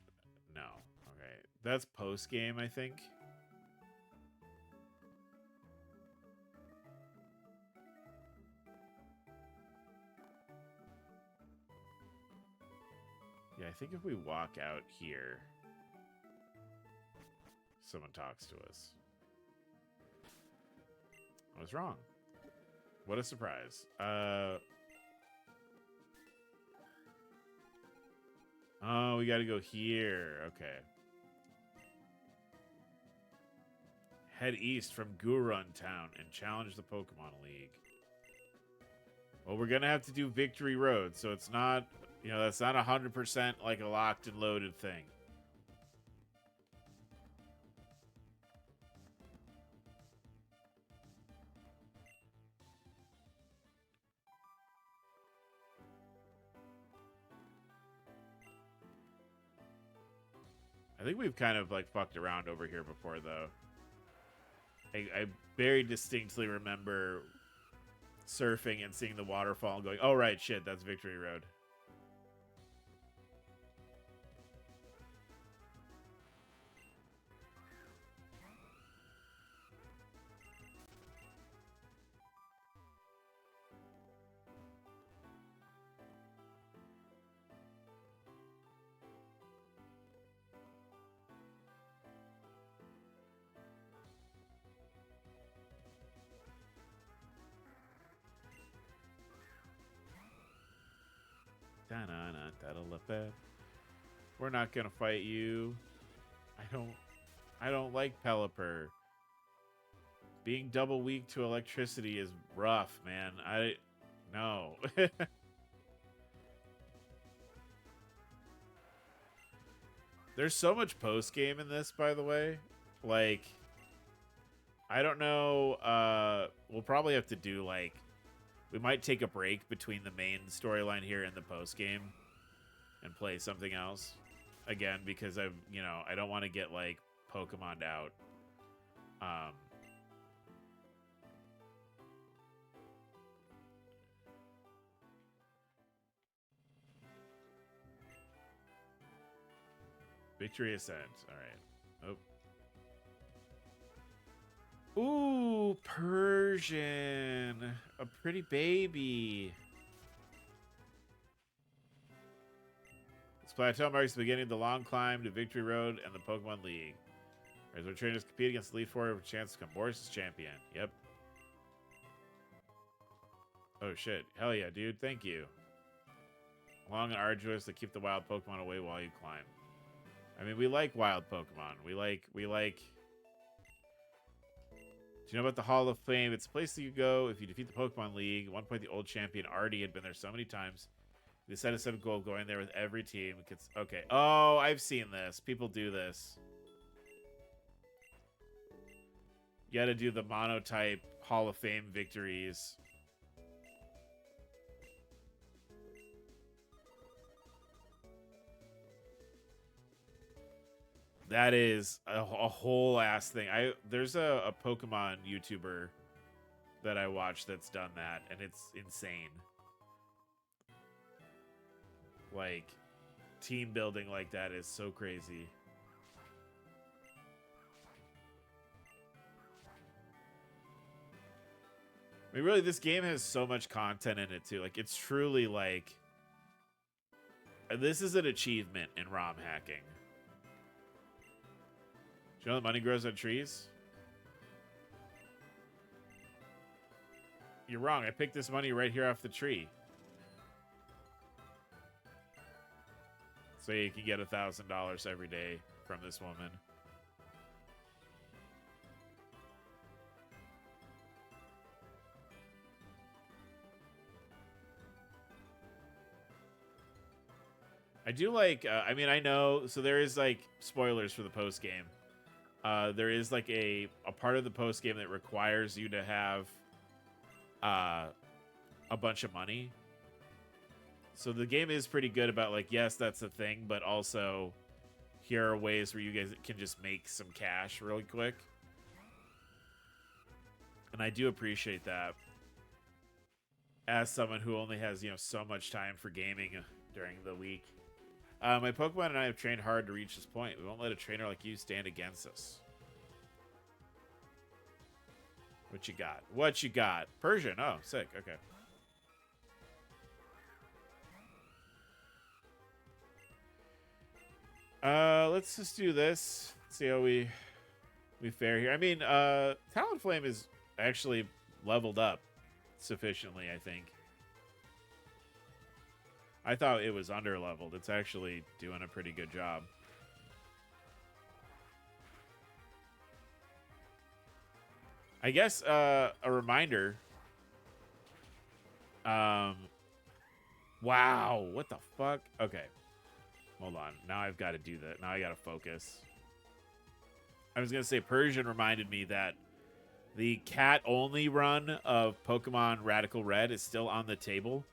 No. Okay. That's post game, I think. Yeah, I think if we walk out here, someone talks to us. I was wrong. What a surprise. Oh, we gotta go here. Okay. Head east from Gurun Town and challenge the Pokemon League. Well, we're gonna have to do Victory Road, so it's not, you know, that's not 100% like a locked and loaded thing. I think we've kind of like fucked around over here before, though. I very distinctly remember surfing and seeing the waterfall and going, oh, right, shit, that's Victory Road. We're not gonna fight you. I don't like Pelipper. Being double weak to electricity is rough, man. No. There's so much post game in this, by the way. Like, I don't know. We'll probably have to do like, we might take a break between the main storyline here and the post game and play something else again, because I don't want to get like Pokemon'd out. Victory Ascent. All right. Oh. Ooh, Persian. A pretty baby. This plateau marks the beginning of the long climb to Victory Road and the Pokemon League. As our trainers compete against the Elite Four with a chance to become Boris' champion. Yep. Oh, shit. Hell yeah, dude. Thank you. Long and arduous to keep the wild Pokemon away while you climb. I mean, we like wild Pokemon. We like... Do you know about the Hall of Fame? It's a place that you go if you defeat the Pokemon League. At one point, the old champion Artie had been there so many times. They set a set goal going there with every team. Okay. Oh, I've seen this. People do this. You gotta do the monotype Hall of Fame victories. That is a whole ass thing. There's a Pokemon YouTuber that I watch that's done that, and it's insane. Like, team building like that is so crazy. I mean, really, this game has so much content in it, too. Like, it's truly, like... This is an achievement in ROM hacking. Do you know the money grows on trees? You're wrong. I picked this money right here off the tree. So you can get $1,000 every day from this woman. I do like, I mean, I know, so there is like spoilers for the post game. There is like a part of the post game that requires you to have a bunch of money. So the game is pretty good about like, yes, that's the thing, but also here are ways where you guys can just make some cash really quick. And I do appreciate that as someone who only has, you know, so much time for gaming during the week. My Pokemon and I have trained hard to reach this point. We won't let a trainer like you stand against us. What you got? What you got? Persian. Oh, sick. Okay. Let's just do this. See how we fare here. I mean, Talonflame is actually leveled up sufficiently, I think. I thought it was under-leveled. It's actually doing a pretty good job. I guess a reminder. Wow, what the fuck? Okay. Hold on. Now I've got to do that. Now I got to focus. I was going to say Persian reminded me that the cat-only run of Pokemon Radical Red is still on the table.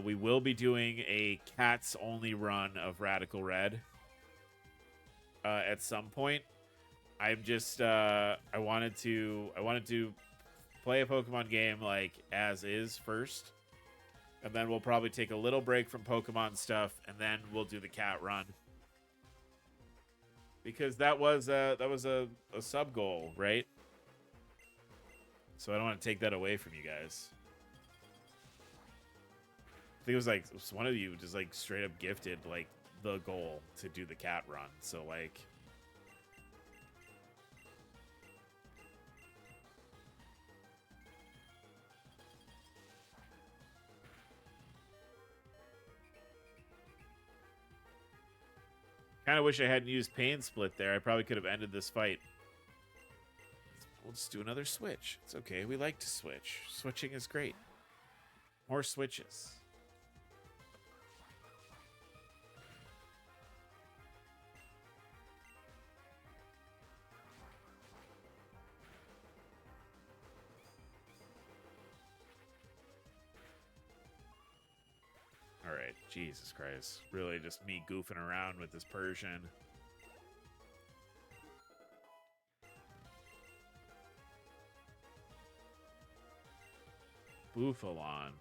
We will be doing a cats-only run of Radical Red at some point. I'm just I wanted to play a Pokemon game like as is first, and then we'll probably take a little break from Pokemon stuff, and then we'll do the cat run because that was a sub goal, right? So I don't want to take that away from you guys. I think it was like one of you just like straight up gifted like the goal to do the cat run. So like. Kind of wish I hadn't used Pain Split there. I probably could have ended this fight. We'll just do another switch. It's okay. We like to switch. Switching is great. More switches. All right. Jesus Christ. Really just me goofing around with this Persian. Bouffalont.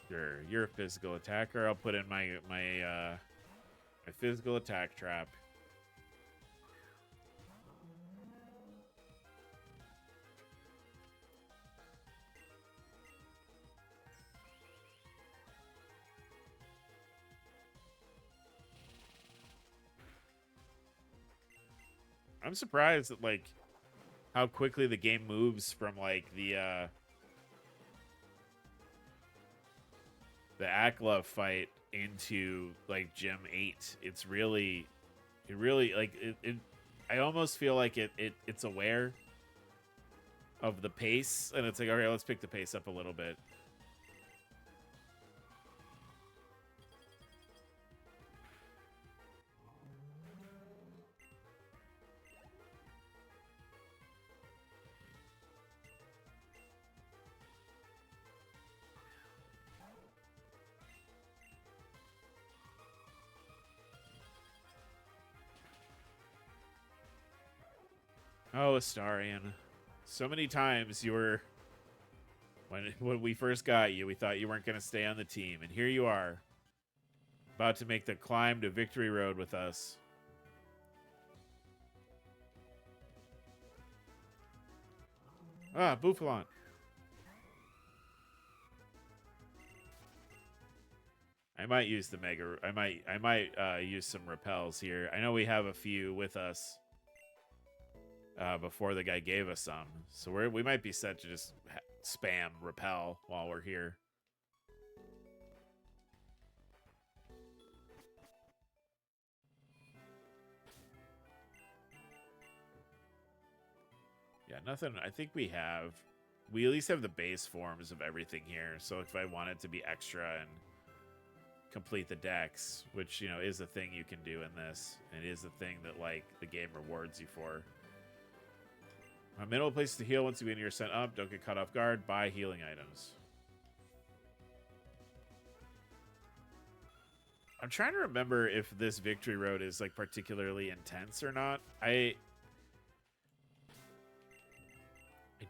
Sure. You're a physical attacker. I'll put in my physical attack trap. I'm surprised at like how quickly the game moves from like the Aklov fight into like Gym 8. It's really like I almost feel like it's aware of the pace, and it's like, okay, let's pick the pace up a little bit. Oh, Astarion. So many times you were... When we first got you, we thought you weren't going to stay on the team. And here you are. About to make the climb to Victory Road with us. Ah, Bouffalont. I might use the mega. I might use some repels here. I know we have a few with us before the guy gave us some, so we might be set to just spam repel while we're here. Yeah, nothing. I think we at least have the base forms of everything here. So if I wanted to be extra and complete the decks, which, you know, is a thing you can do in this, and is a thing that, like, the game rewards you for. A minimal place to heal once you win your sent up. Don't get caught off guard. Buy healing items. I'm trying to remember if this victory road is, like, particularly intense or not. I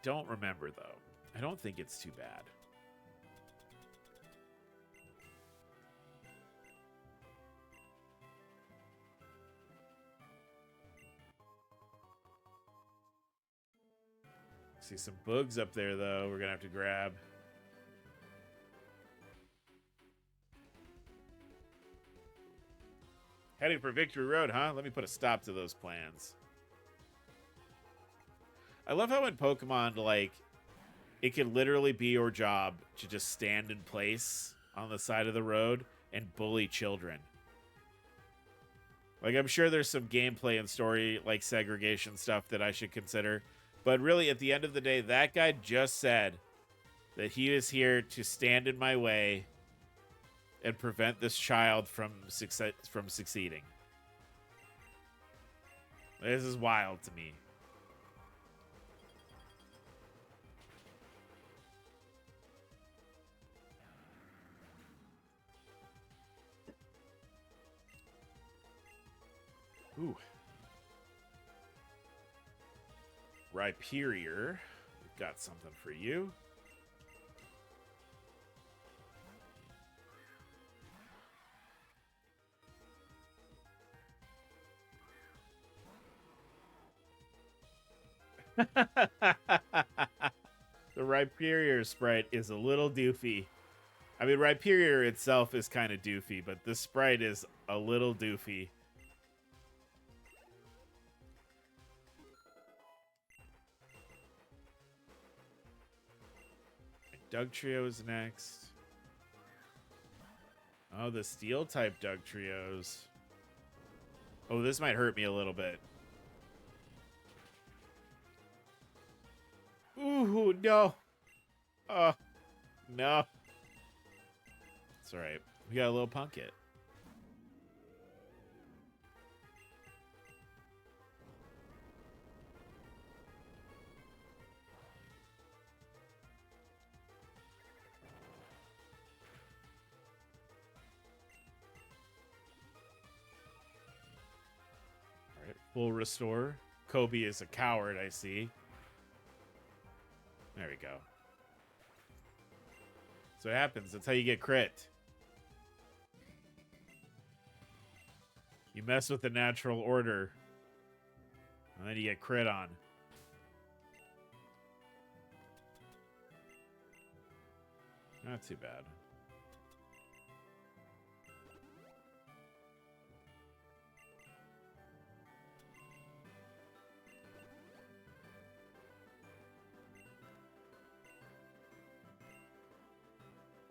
don't remember, though. I don't think it's too bad. See some bugs up there, though, we're going to have to grab. Heading for Victory Road, huh? Let me put a stop to those plans. I love how in Pokemon, like, it can literally be your job to just stand in place on the side of the road and bully children. Like, I'm sure there's some gameplay and story, like, segregation stuff that I should consider. But really, at the end of the day, that guy just said that he is here to stand in my way and prevent this child from succeeding. This is wild to me. Ooh. Rhyperior. We've got something for you. The Rhyperior sprite is a little doofy. I mean, Rhyperior itself is kind of doofy, but this sprite is a little doofy. Dugtrio is next. Oh, the steel type Dugtrios. Oh, this might hurt me a little bit. Ooh, no. Oh, no. It's all right. We got a little Punkit. All right, full restore. Kobe is a coward, I see. There we go. So it happens. That's how you get crit. You mess with the natural order, and then you get crit on. Not too bad.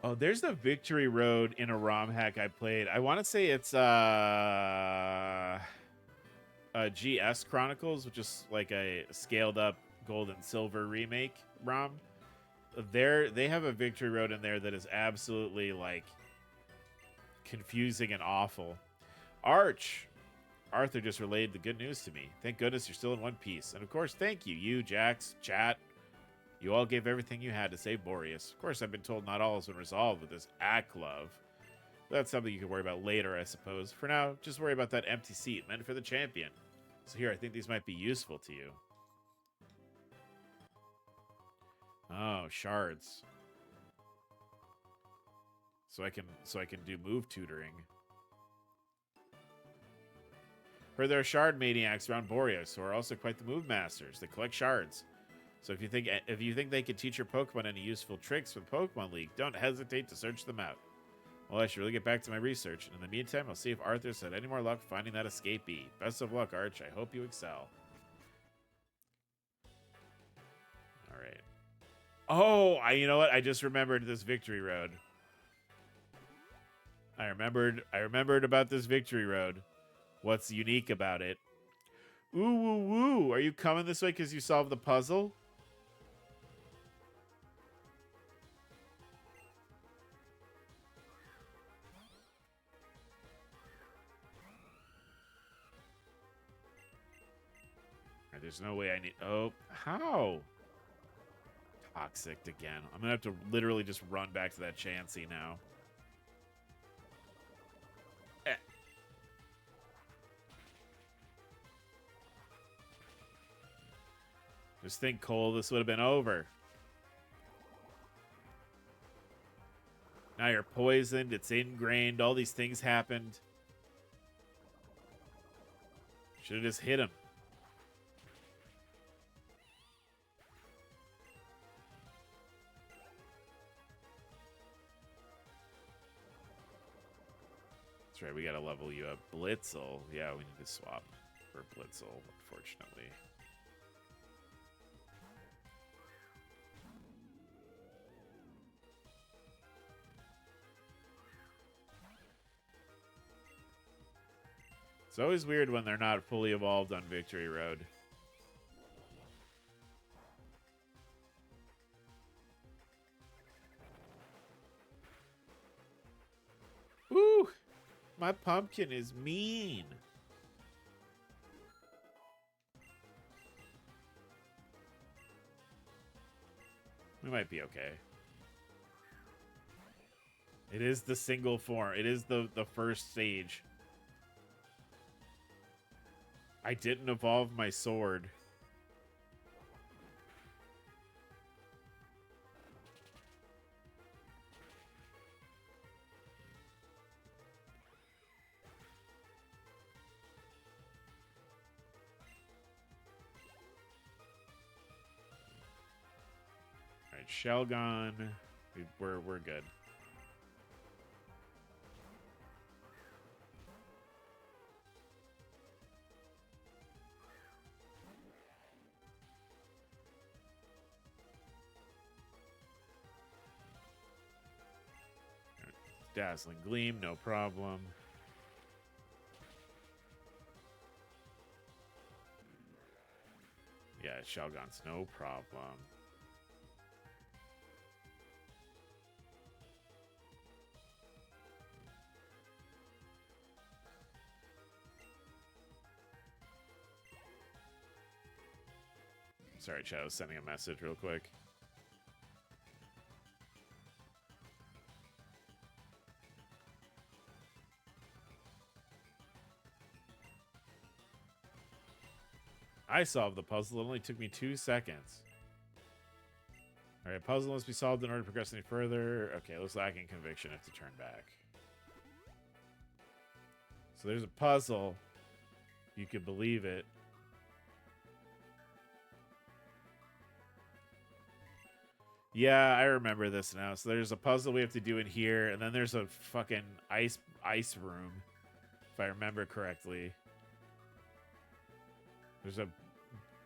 Oh, there's the Victory Road in a RomHack I played. I want to say it's GS Chronicles, which is like a scaled up gold and silver remake ROM. They have a Victory Road in there that is absolutely like confusing and awful. Arthur just relayed the good news to me. Thank goodness you're still in one piece. And of course, thank you, Jax, chat. You all gave everything you had to save Boreas. Of course, I've been told not all has been resolved with this Aklov. That's something you can worry about later, I suppose. For now, just worry about that empty seat meant for the champion. So here, I think these might be useful to you. Oh, shards. So I can do move tutoring. Heard there are shard maniacs around Boreas who are also quite the move masters. They collect shards. So if you think they can teach your Pokemon any useful tricks with Pokemon League, don't hesitate to search them out. Well, I should really get back to my research. And in the meantime, I'll see if Arthur's had any more luck finding that escapee. Best of luck, Arch. I hope you excel. All right. Oh, you know what? I just remembered this victory road. I remembered about this victory road. What's unique about it? Ooh, woo, woo. Are you coming this way because you solved the puzzle? There's no way I need... Oh, how? Toxic again. I'm going to have to literally just run back to that Chansey now. Just think, Cole, this would have been over. Now you're poisoned. It's ingrained. All these things happened. Should have just hit him. That's right. We got to level you up. Blitzel. Yeah, we need to swap for Blitzel, unfortunately. It's always weird when they're not fully evolved on Victory Road. Ooh, my pumpkin is mean. We might be okay. It is the single form. It is the first stage. I didn't evolve my sword. All right, Shelgon. We're good. Dazzling Gleam, no problem. Yeah, Shelgon's no problem. Sorry, chat, I was sending a message real quick. I solved the puzzle. It only took me 2 seconds. All right, puzzle must be solved in order to progress any further. Okay, looks lacking conviction. I have to turn back. So there's a puzzle. You could believe it. Yeah, I remember this now. So there's a puzzle we have to do in here, and then there's a fucking ice room, if I remember correctly. There's a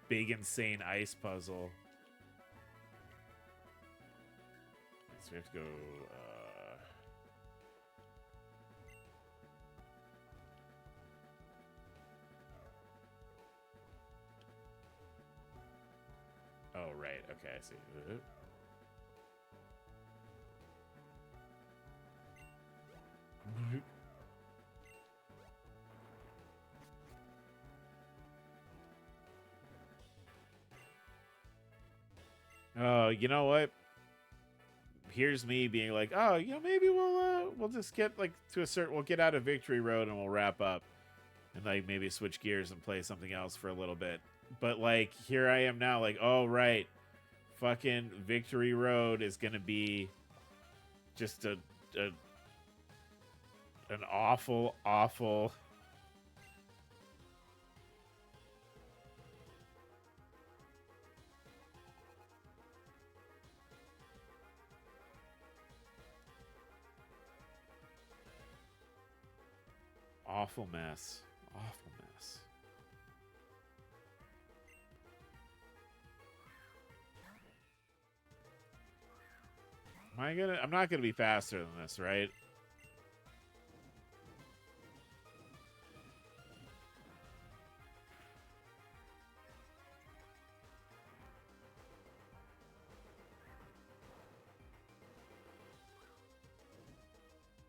big, insane ice puzzle. So we have to go... Oh, right. Okay, I see. Oh, you know what? Here's me being like, oh, you know, maybe we'll just get like to a certain, we'll get out of Victory Road and we'll wrap up, and like maybe switch gears and play something else for a little bit. But like here I am now, like, oh right, fucking Victory Road is gonna be just an awful. Awful mess. Awful mess. I'm not gonna be faster than this, right?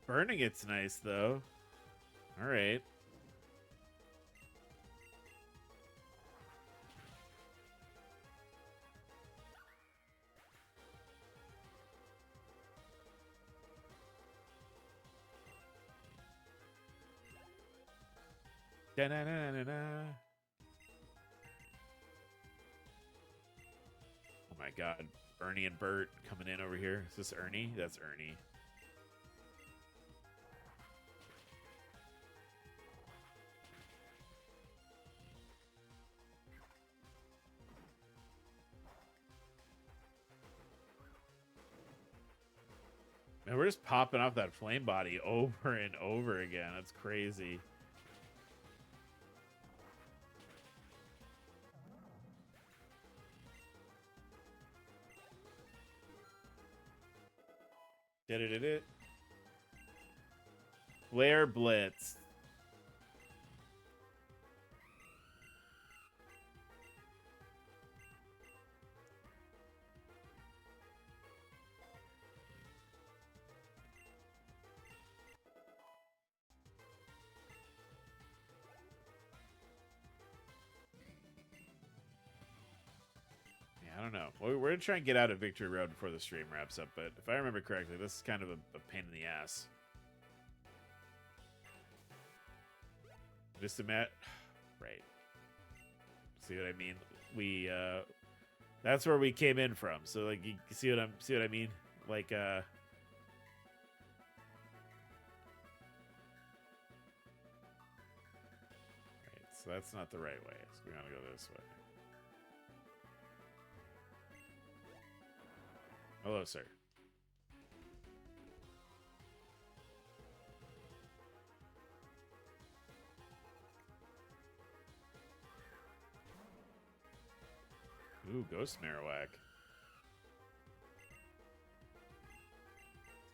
Burning it's nice though. All right. Da-na-na-na-na. Oh my god. Ernie and Bert coming in over here. Is this Ernie? That's Ernie. Man, we're just popping off that flame body over and over again. That's crazy. Did it. Flare Blitz. I don't know. We're going to try and get out of Victory Road before the stream wraps up, but if I remember correctly, this is kind of a pain in the ass. Just a mat. Right. See what I mean? We, that's where we came in from. So, like, you see what I mean? Like, right, so that's not the right way. So we gotta go this way. Hello, sir. Ooh, Ghost Marowak.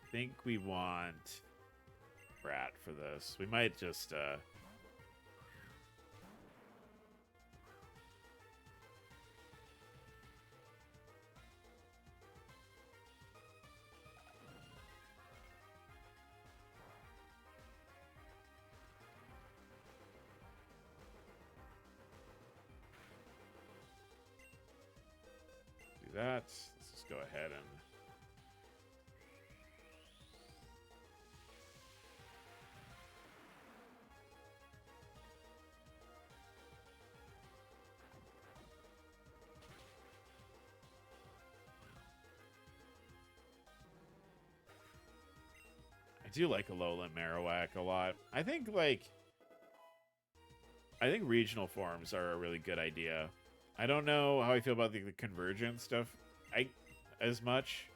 I think we want Brat for this. We might just, that. Let's just go ahead and I do like Alolan Marowak a lot. I think regional forms are a really good idea. I don't know how I feel about the convergence stuff as much,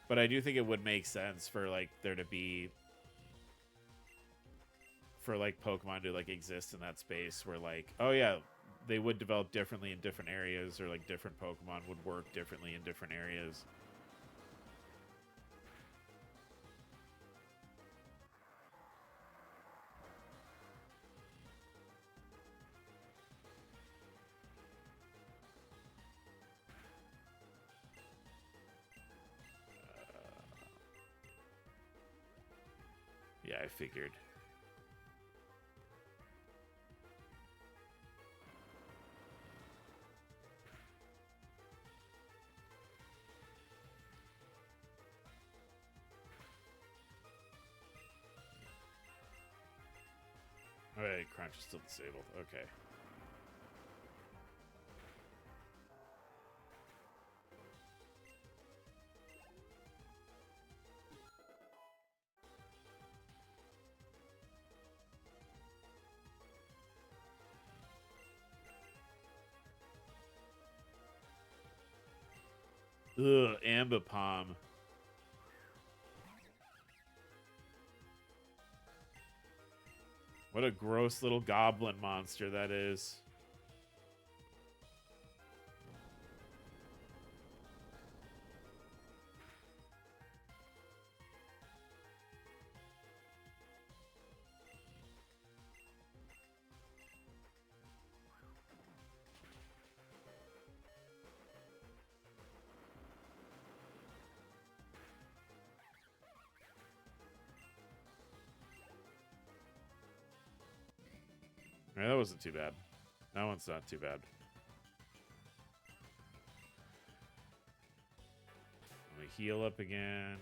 but I do think it would make sense for like there to be for like Pokemon to like exist in that space where like, oh yeah, they would develop differently in different areas, or like different Pokemon would work differently in different areas. Yeah, I figured. Oh, yeah, Crunch is still disabled. Okay. Ugh, Ambipom. What a gross little goblin monster that is. Yeah, that wasn't too bad. That one's not too bad. Let me heal up again.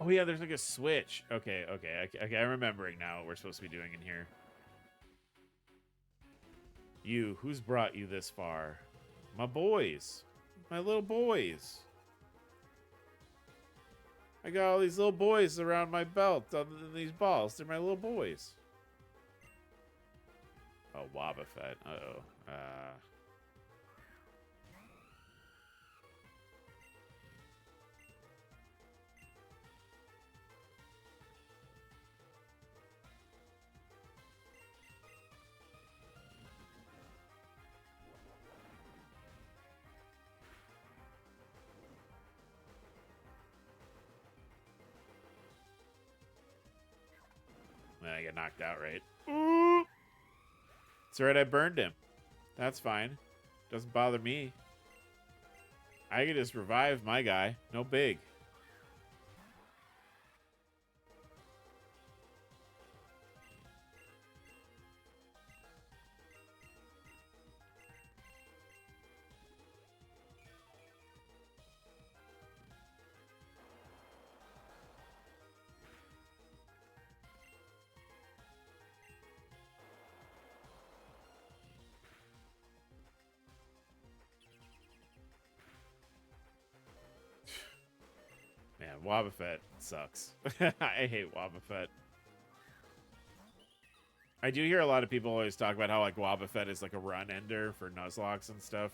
Oh yeah, there's like a switch. Okay, okay, I'm remembering now what we're supposed to be doing in here. You, who's brought you this far? My boys. My little boys. I got all these little boys around my belt on these balls. They're my little boys. Oh, Wobbuffet. Uh-oh. I get knocked out, right? It's alright, I burned him. That's fine. Doesn't bother me. I can just revive my guy. No big. Man, Wobbuffet sucks. I hate Wobbuffet. I do hear a lot of people always talk about how like Wobbuffet is like a run ender for Nuzlockes and stuff.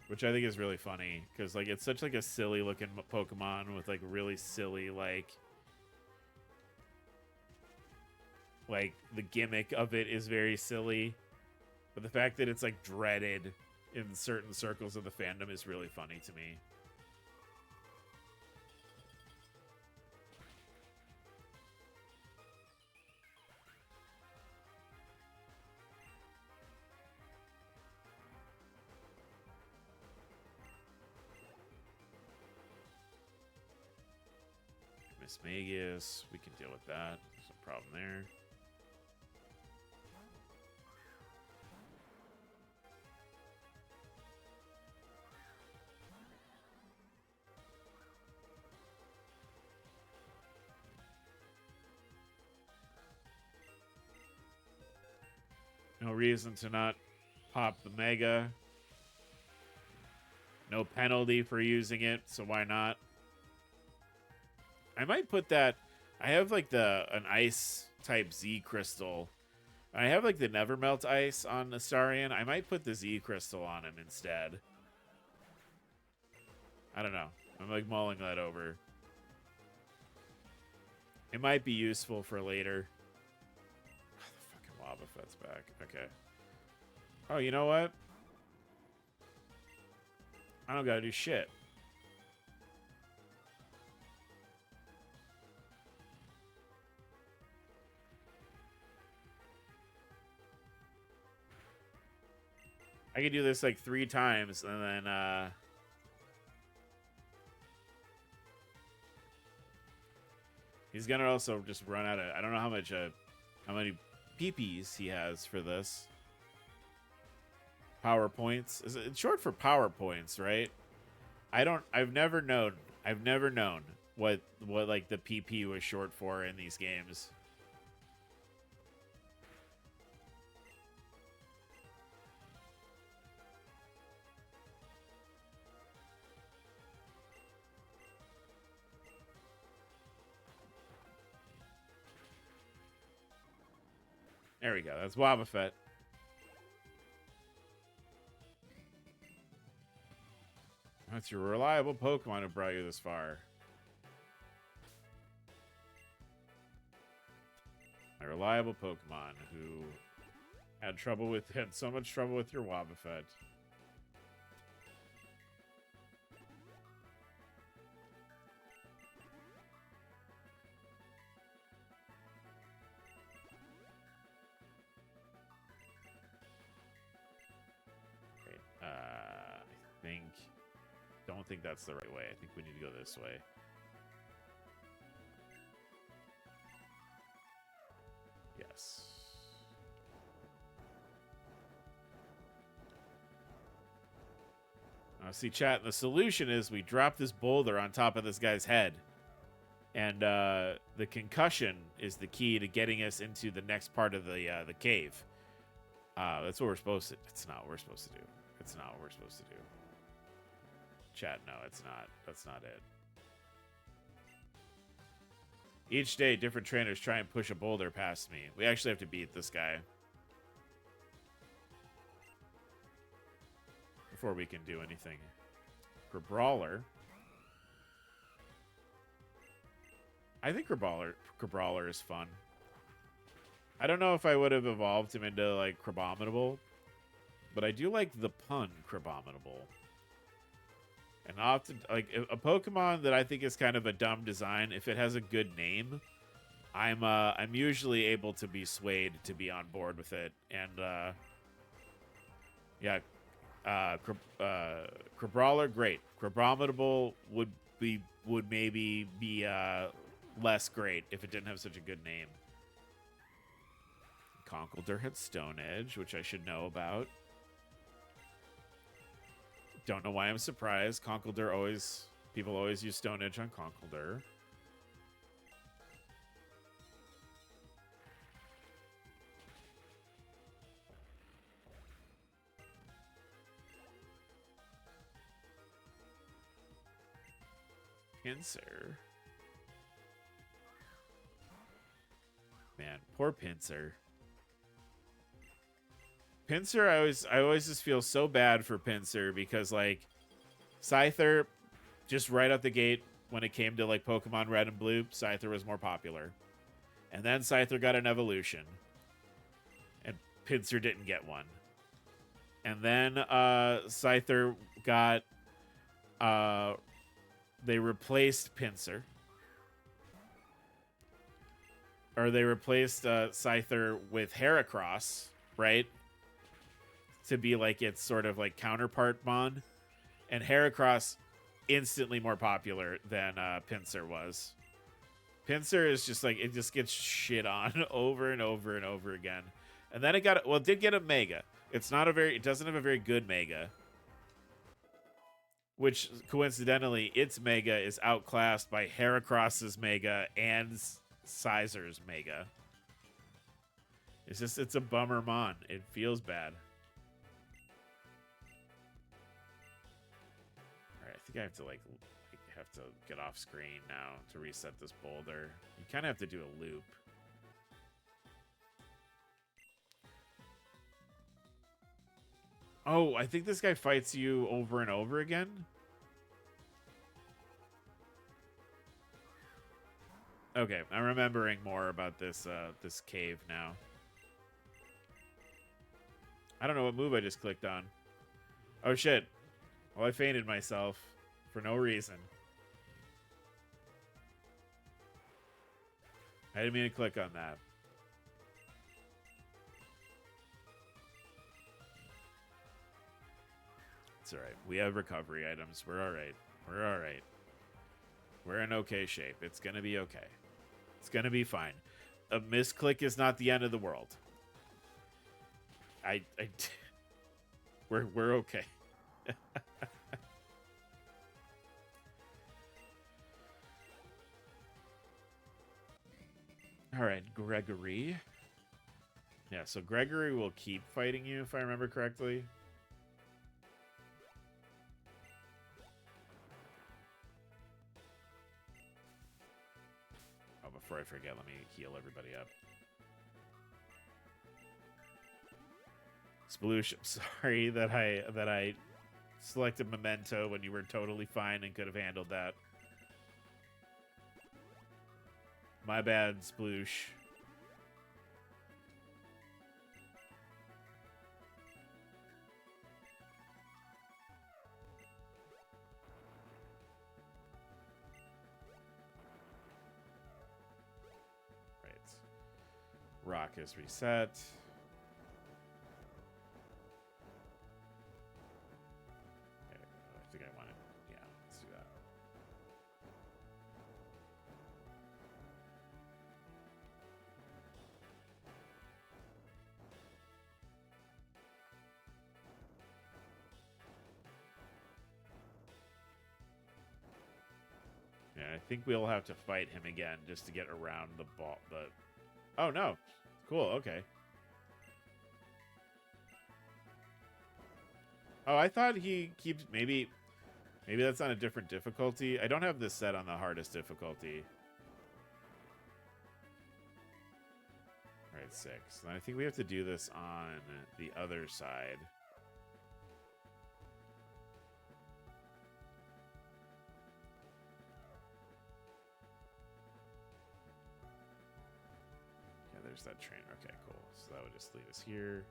Which I think is really funny because like it's such like a silly looking Pokemon with like really silly like the gimmick of it is very silly. But the fact that it's like dreaded in certain circles of the fandom is really funny to me. Miss Magus, we can deal with that. There's no problem there. No reason to not pop the Mega. No penalty for using it, so why not? I might put that... I have like an ice type Z crystal. I have like the Never Melt ice on Astarion. I might put the Z crystal on him instead. I don't know. I'm like mulling that over. It might be useful for later. Wobbuffet's back. Okay. Oh, you know what? I don't gotta do shit. I could do this like 3 times and then he's gonna also just run out of... I don't know how many PPs he has for this. Power points. It's short for power points, right? I've never known what like the PP was short for in these games. There we go. That's Wobbuffet. That's your reliable Pokemon who brought you this far. My reliable Pokemon who had so much trouble with your Wobbuffet. Don't think that's the right way. I think we need to go this way. Yes. See, chat, the solution is we drop this boulder on top of this guy's head. And the concussion is the key to getting us into the next part of the cave. That's what we're supposed to... It's not what we're supposed to do. It's not what we're supposed to do. Chat, no, it's not. That's not it. Each day, different trainers try and push a boulder past me. We actually have to beat this guy before we can do anything. For Brawler, I think Crabrawler is fun. I don't know if I would have evolved him into, like, Crabominable, but I do like the pun Crabominable. And often, like, a Pokemon that I think is kind of a dumb design, if it has a good name, I'm usually able to be swayed to be on board with it. And yeah, Crabrawler, great. Crabominable would maybe be less great if it didn't have such a good name. Conkeldurr had Stone Edge, which I should know about. Don't know why I'm surprised. Conkeldurr people always use Stone Edge on Conkeldurr. Pinsir. Man, poor Pinsir. Pinsir, I always just feel so bad for Pinsir because, like, Scyther, just right out the gate, when it came to, like, Pokemon Red and Blue, Scyther was more popular. And then Scyther got an evolution. And Pinsir didn't get one. And then Scyther got... they replaced Pinsir. Or they replaced Scyther with Heracross, right? To be like its sort of like counterpart Mon. And Heracross instantly more popular than Pinsir was. Pinsir is just like, it just gets shit on over and over and over again. And then it did get a Mega. It doesn't have a very good Mega. Which, coincidentally, its Mega is outclassed by Heracross's Mega and Scizor's Mega. It's a bummer Mon. It feels bad. Alright, I think I have to get off screen now to reset this boulder. You kind of have to do a loop. Oh, I think this guy fights you over and over again. Okay, I'm remembering more about this this cave now. I don't know what move I just clicked on. Oh shit. Well, I fainted myself for no reason. I didn't mean to click on that. It's alright. We have recovery items. We're alright. We're alright. We're in okay shape. It's gonna be okay. It's gonna be fine. A misclick is not the end of the world. We're okay. Alright, Gregory. Yeah, so Gregory will keep fighting you, if I remember correctly. Oh, before I forget, let me heal everybody up. Sploosh, I'm sorry that I selected Memento when you were totally fine and could have handled that. My bad, Sploosh. Right. Rock is reset. Okay, I think I want it. Yeah, let's do that. Yeah, I think we'll have to fight him again just to get around the ball. But oh no, cool. Okay. Oh, I thought he keeps maybe that's on a different difficulty. I don't have this set on the hardest difficulty. All right, 6. And I think we have to do this on the other side. There's that train. Okay, cool. So that would just lead us here.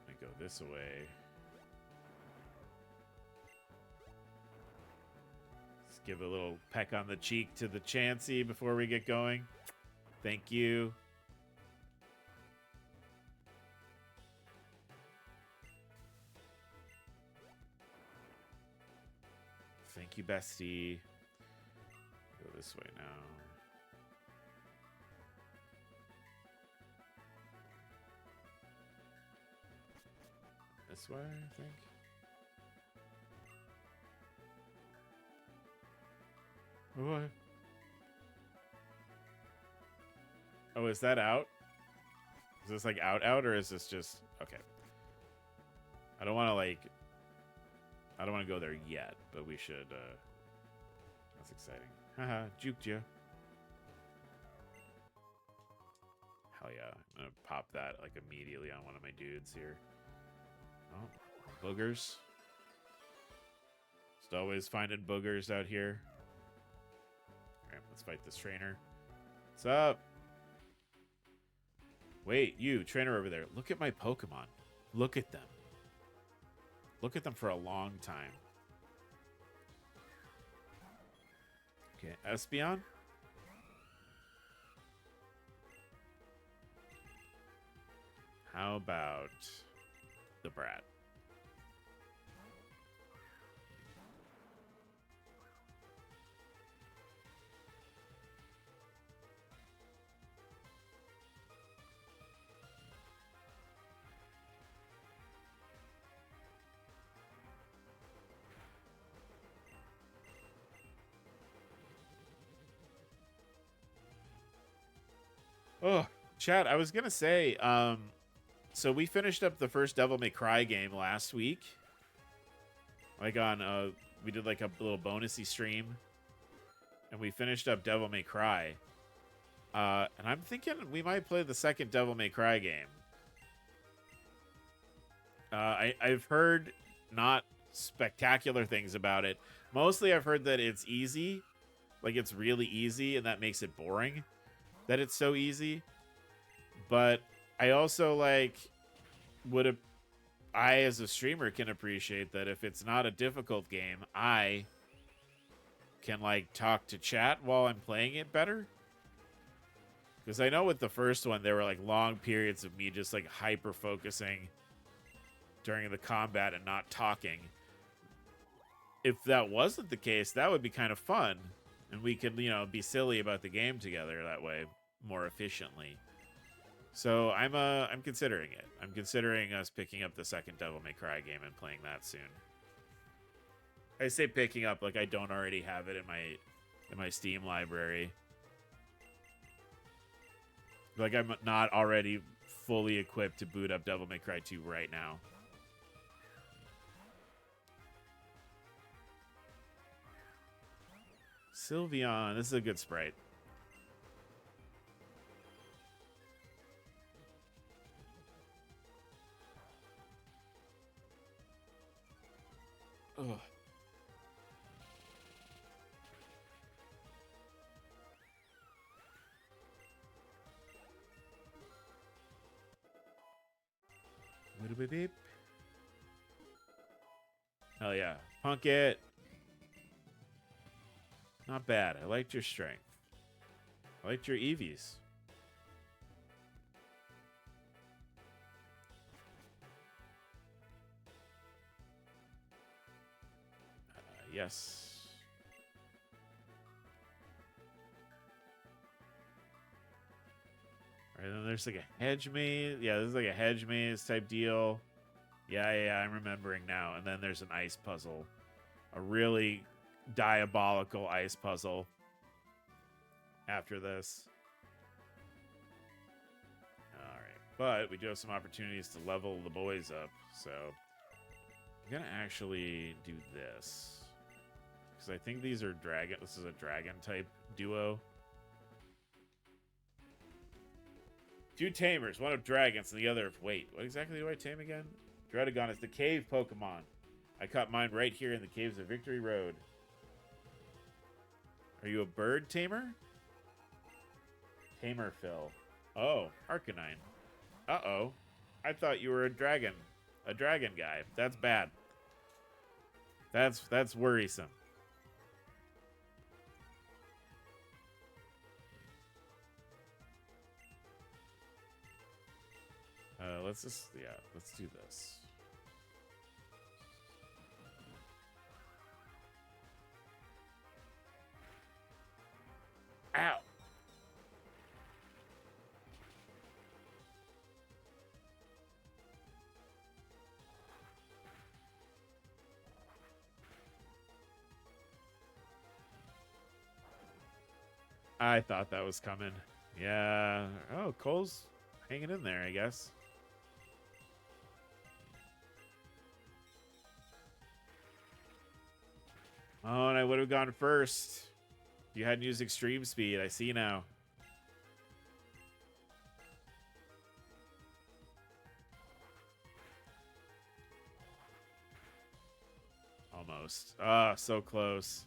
I go this way. Let's give a little peck on the cheek to the Chansey before we get going. Thank you. Thank you, bestie. Go this way now. This way, I think. What? Oh, is that out? Is this like out, or is this just okay? I don't want to go there yet, but we should. That's exciting. Haha, juked you. Hell yeah! I'm gonna pop that like immediately on one of my dudes here. Oh, boogers. Just always finding boogers out here. Alright, let's fight this trainer. What's up? Wait, you, trainer over there. Look at my Pokemon. Look at them. Look at them for a long time. Okay, Espeon? How about the Brat? Oh, chat, I was gonna say, so we finished up the first Devil May Cry game last week. Like on, we did like a little bonusy stream. And we finished up Devil May Cry. And I'm thinking we might play the second Devil May Cry game. I've heard not spectacular things about it. Mostly I've heard that it's easy. Like it's really easy, and that makes it boring. That it's so easy. But I also like I as a streamer can appreciate that if it's not a difficult game, I can like talk to chat while I'm playing it better. Because I know with the first one there were like long periods of me just like hyper focusing during the combat and not talking. If that wasn't the case, that would be kind of fun, and we could, you know, be silly about the game together that way more efficiently. So I'm considering it. I'm considering us picking up the second Devil May Cry game and playing that soon. I say picking up like I don't already have it in my Steam library. Like I'm not already fully equipped to boot up Devil May Cry 2 right now. Sylveon, this is a good sprite. Ugh. Beep. Hell yeah. Punk it. Not bad. I liked your strength. I liked your EVs. Yes. All right, then there's like a hedge maze. Yeah, this is like a hedge maze type deal. Yeah, I'm remembering now. And then there's an ice puzzle. A really diabolical ice puzzle after this. All right. But we do have some opportunities to level the boys up. So I'm going to actually do this. Because I think these are dragon. This is a dragon type duo. 2 tamers, one of dragons and the other of... Wait, what exactly do I tame again? Dredagon is the cave Pokemon. I caught mine right here in the caves of Victory Road. Are you a bird tamer? Tamer Phil. Oh, Arcanine. Uh-oh. I thought you were a dragon. A dragon guy. That's bad. That's worrisome. Let's do this. Ow. I thought that was coming. Yeah. Oh, Cole's hanging in there, I guess. Oh, and I would have gone first. You hadn't used extreme speed. I see now. Almost. Ah, so close.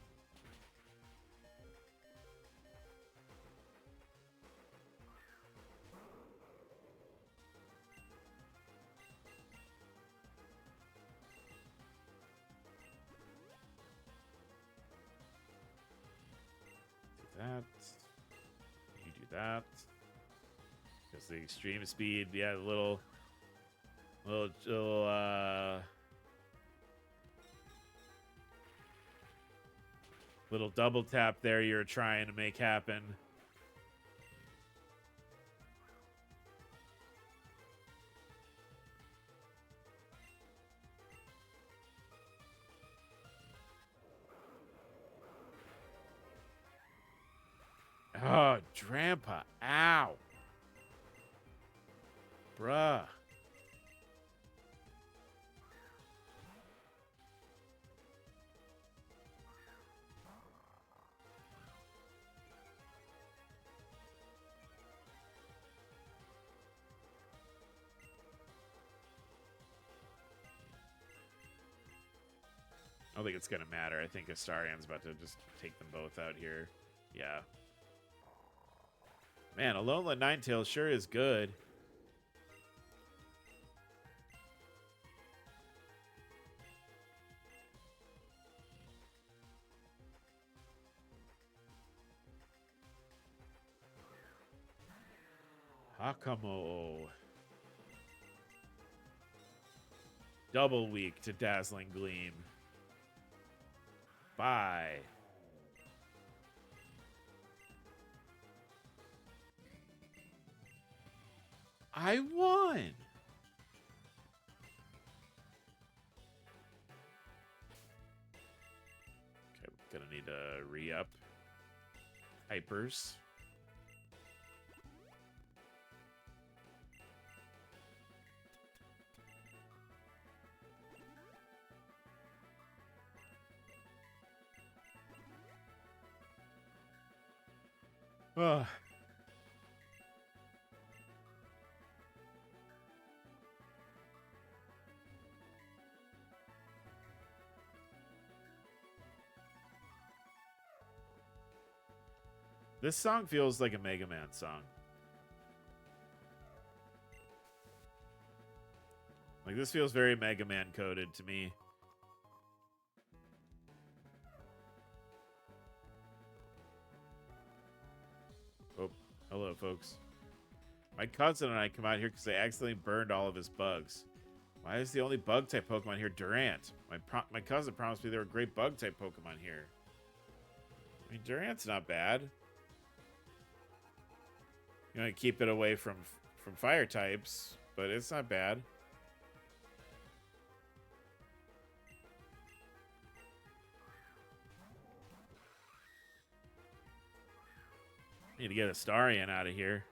That. You do that. Because the extreme speed, yeah, little double tap there you're trying to make happen. Oh, Drampa. Ow. Bruh. I don't think it's going to matter. I think Astarion's about to just take them both out here. Yeah. Man, Alola Ninetales sure is good. Hakamo. Double weak to Dazzling Gleam. Bye. I won. Okay, gonna need to re-up. Hypers. Ugh. This song feels like a Mega Man song. Like, this feels very Mega Man coded to me. Oh, hello, folks. My cousin and I come out here because I accidentally burned all of his bugs. Why is the only bug-type Pokemon here Durant? My cousin promised me there were great bug-type Pokemon here. I mean, Durant's not bad. You know, keep it away from fire types, but it's not bad. Need to get a Starion out of here.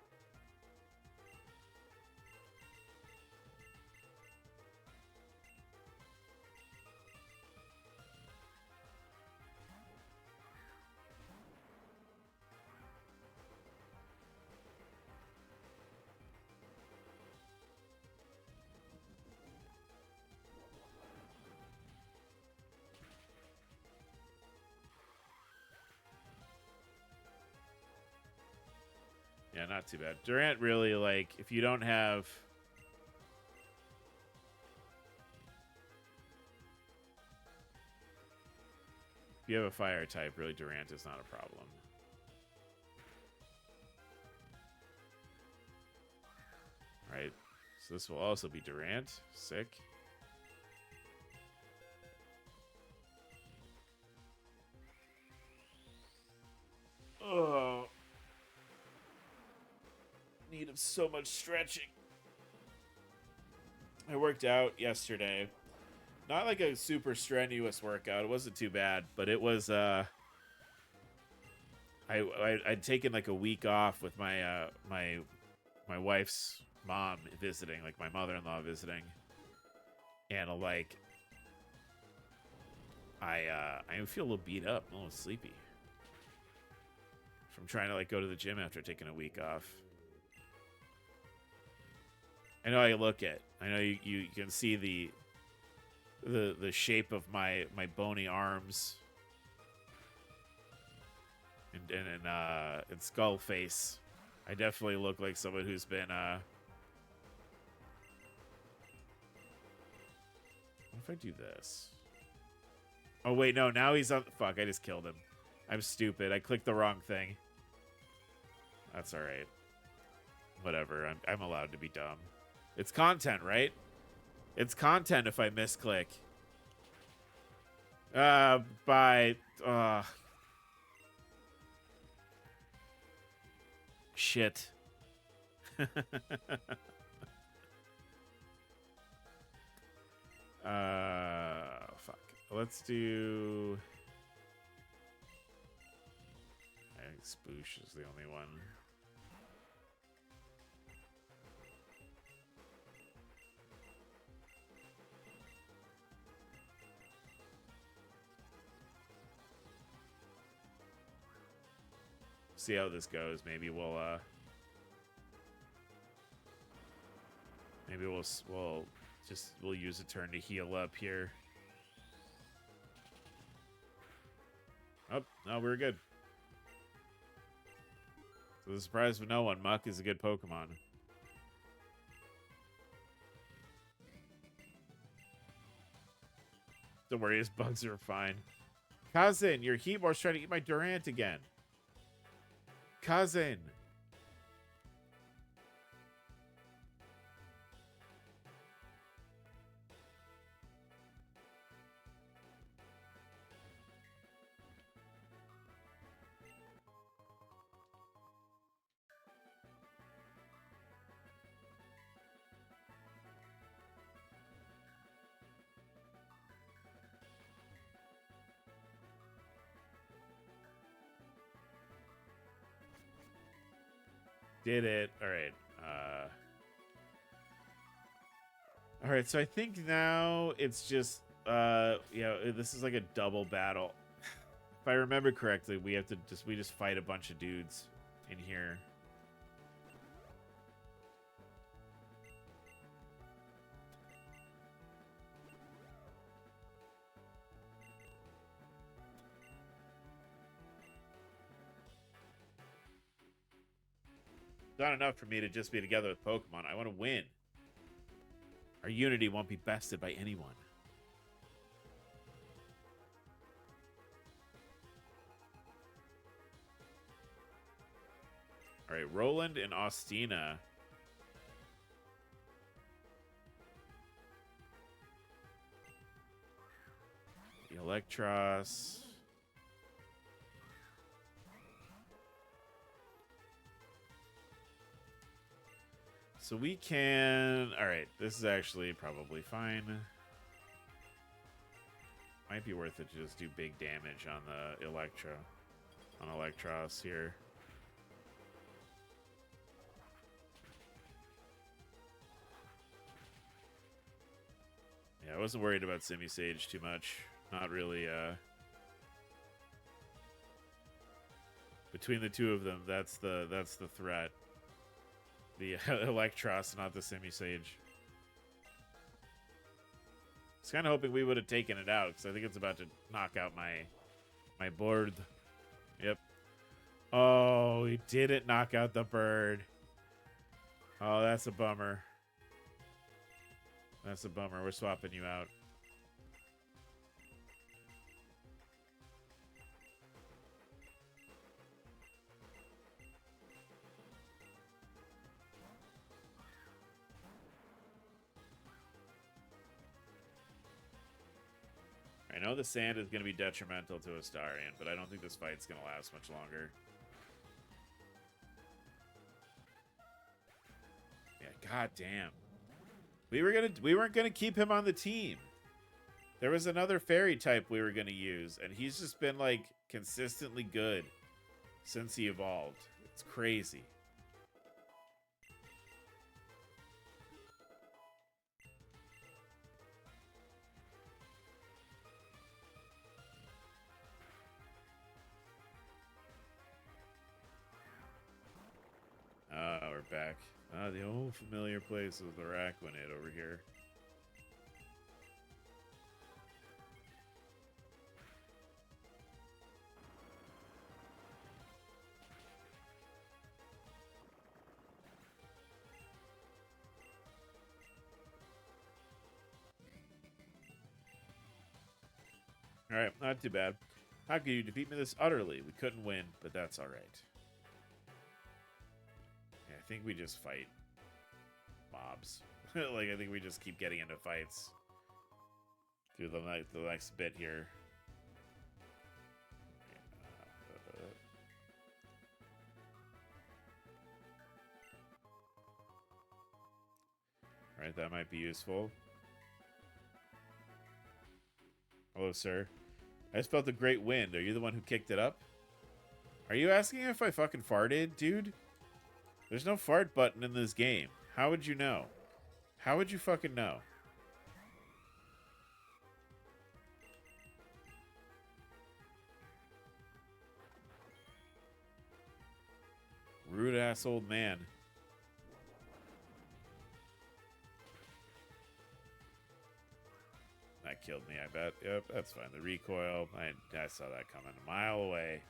Yeah, not too bad. Durant really, like, if you don't have... If you have a fire type, really Durant is not a problem. Right. So this will also be Durant. Sick. Oh. Need of so much stretching. I worked out yesterday. Not like a super strenuous workout. It wasn't too bad, but it was I'd taken like a week off with my my wife's mom visiting, like my mother-in-law visiting. And like I feel a little beat up, a little sleepy from trying to like go to the gym after taking a week off. I know I look at. I know you can see the shape of my bony arms and skull face. I definitely look like someone who's been What if I do this? Oh wait, no, now he's on. Fuck, I just killed him. I'm stupid. I clicked the wrong thing. That's all right. Whatever. I'm allowed to be dumb. It's content, right? It's content if I misclick. Bye. Shit. Fuck. Let's do... I think Spoosh is the only one. See how this goes. Maybe we'll we'll use a turn to heal up here. Oh, no, we're good. To the surprise of no one, Muck is a good Pokemon. Don't worry, his bugs are fine. Cousin, your Heatmore's trying to eat my Durant again. Cousin. Did it. All right. All right, so I think now it's just this is like a double battle. If I remember correctly, we just fight a bunch of dudes in here. not enough for me to just be together with Pokemon. I want to win. Our unity won't be bested by anyone. All right, Roland and Austina. The Electros. So we can... All right, this is actually probably fine. Might be worth it to just do big damage on the on Electros here. Yeah, I wasn't worried about Simisage too much. Not really, between the two of them, that's the threat. The Electros, not the Simisage. I was kind of hoping we would have taken it out, because I think it's about to knock out my board. Yep. Oh, he didn't knock out the bird. Oh, that's a bummer. That's a bummer. We're swapping you out. I know the sand is going to be detrimental to Astarion, but I don't think this fight's going to last much longer. Yeah, goddamn. We weren't gonna keep him on the team. There was another fairy type we were gonna use, and he's just been like consistently good since he evolved. It's crazy. We're back. The old familiar place of the Araquanid over here. Alright, not too bad. How could you defeat me this utterly? We couldn't win, but that's alright. Yeah, I think we just fight mobs. Like, I think we just keep getting into fights through the next bit here. Alright, that might be useful. Hello, sir. I just felt a great wind. Are you the one who kicked it up? Are you asking if I fucking farted, dude? There's no fart button in this game. How would you know? How would you fucking know? Rude ass old man. That killed me, I bet. Yep, that's fine. The recoil, I saw that coming a mile away.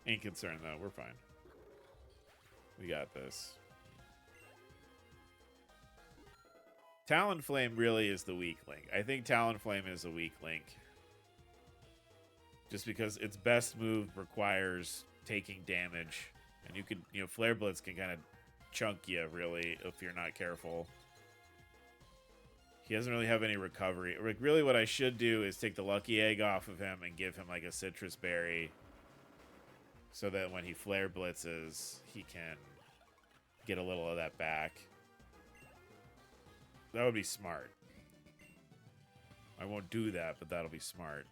Ain't concerned, though. We're fine. We got this. Talonflame really is the weak link. I think Talonflame is a weak link. Just because its best move requires taking damage. And you could, Flare Blitz can kind of chunk you, really, if you're not careful. He doesn't really have any recovery. Like, really what I should do is take the Lucky Egg off of him and give him, like, a Citrus Berry. So that when he Flare Blitzes, he can get a little of that back. That would be smart. I won't do that, but that'll be smart.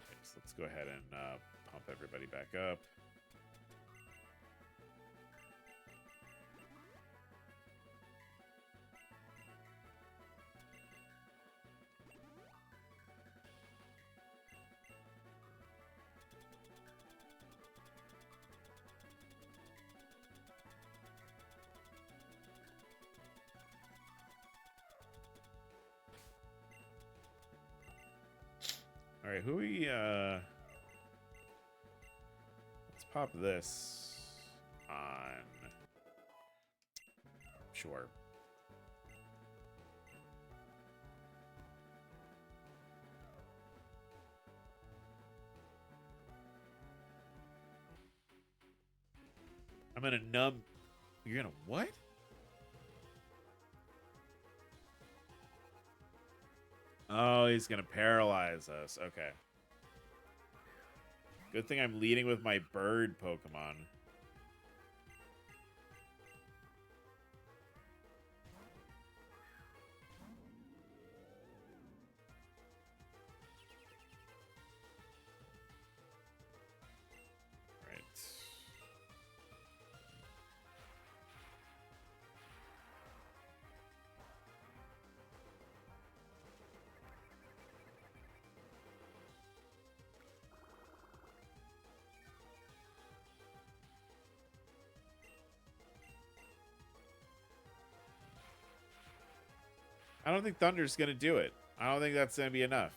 Okay, so let's go ahead and Pump everybody back up. All right, who we let's pop this on. Sure. I'm gonna numb. You're gonna what? Oh, he's gonna paralyze us. Okay. Good thing I'm leading with my bird Pokemon. Right. I don't think Thunder's gonna do it. I don't think that's gonna be enough.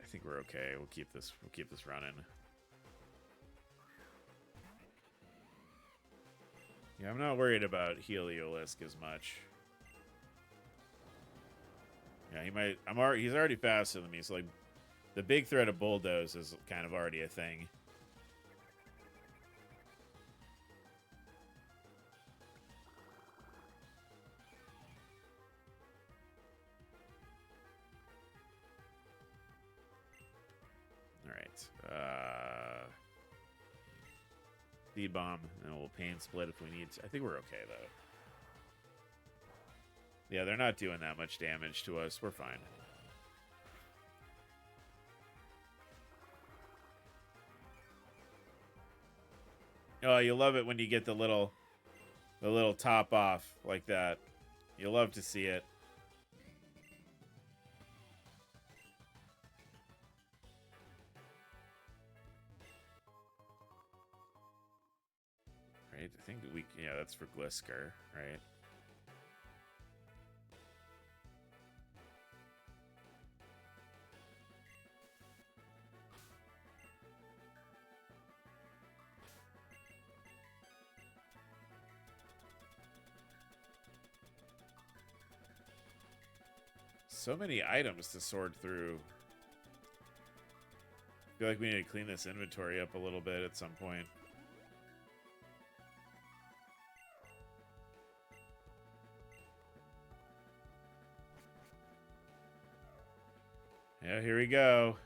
I think we're okay. We'll keep this running. Yeah, I'm not worried about Heliolisk as much. Yeah, he might. He's already faster than me, so like, the big threat of Bulldoze is kind of already a thing. All right. Speed Bomb, and we'll Pain Split if we need to. I think we're okay, though. Yeah, they're not doing that much damage to us. We're fine. Oh, you love it when you get the little top off like that. You love to see it. Right? I think that yeah, that's for Glisker, right? So many items to sort through. I feel like we need to clean this inventory up a little bit at some point. Yeah, here we go.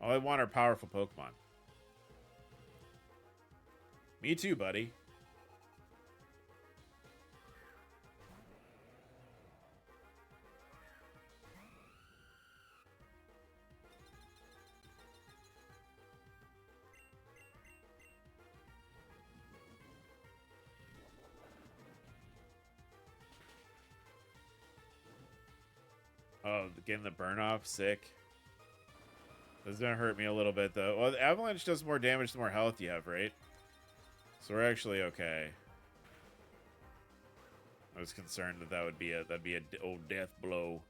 All I want are powerful Pokemon. Me too, buddy. Oh, getting the burn off, sick. This is gonna hurt me a little bit though. Well, the Avalanche does more damage the more health you have, right? So we're actually okay. I was concerned that that'd be a old death blow.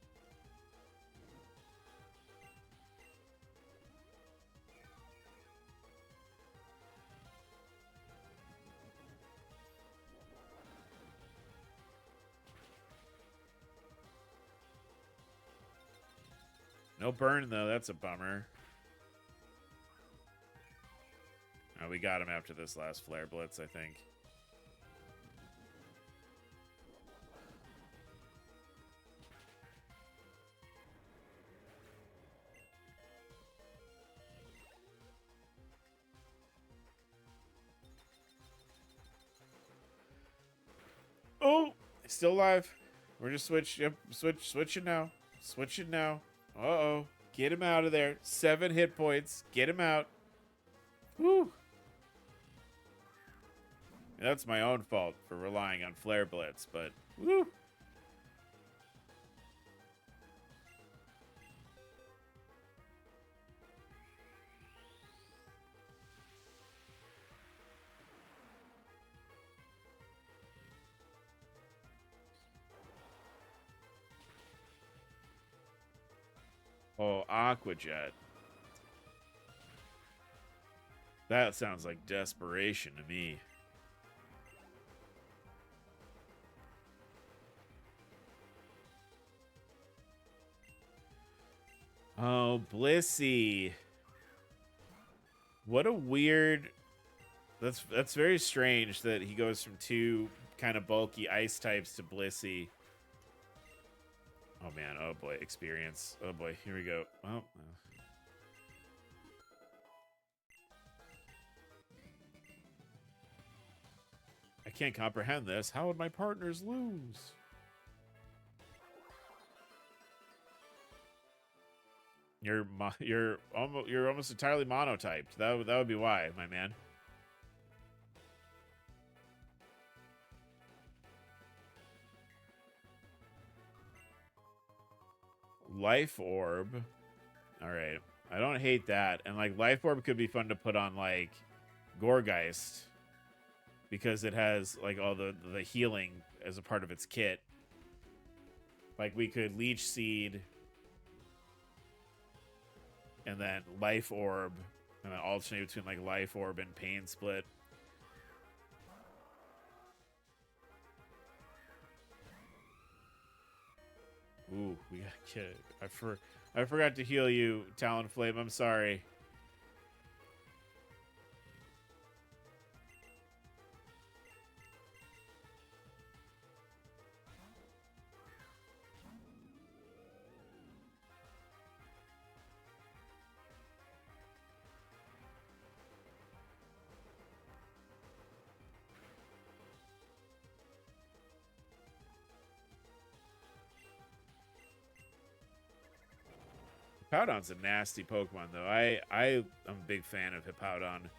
No burn though. That's a bummer. Oh, we got him after this last Flare Blitz, I think. Still alive. We're just switch. Yep, switch it now. Switch it now. Uh-oh. Get him out of there. 7 hit points. Get him out. Woo. That's my own fault for relying on Flare Blitz, but woo. Oh, Aqua Jet. That sounds like desperation to me. Oh, Blissey. What a weird... That's very strange that he goes from 2 kind of bulky ice types to Blissey. Oh, man. Oh, boy. Experience. Oh, boy. Here we go. Oh. I can't comprehend this. How would my partners lose? You're almost entirely monotyped. That would be why, my man. Life Orb. All right. I don't hate that. And like Life Orb could be fun to put on like Gorgeist because it has like all the healing as a part of its kit. Like we could Leech Seed and then Life Orb and then alternate between like Life Orb and Pain Split. Ooh, we got kid. I forgot to heal you, Talonflame. I'm sorry. Hippowdon's a nasty Pokemon, though. I am a big fan of Hippowdon.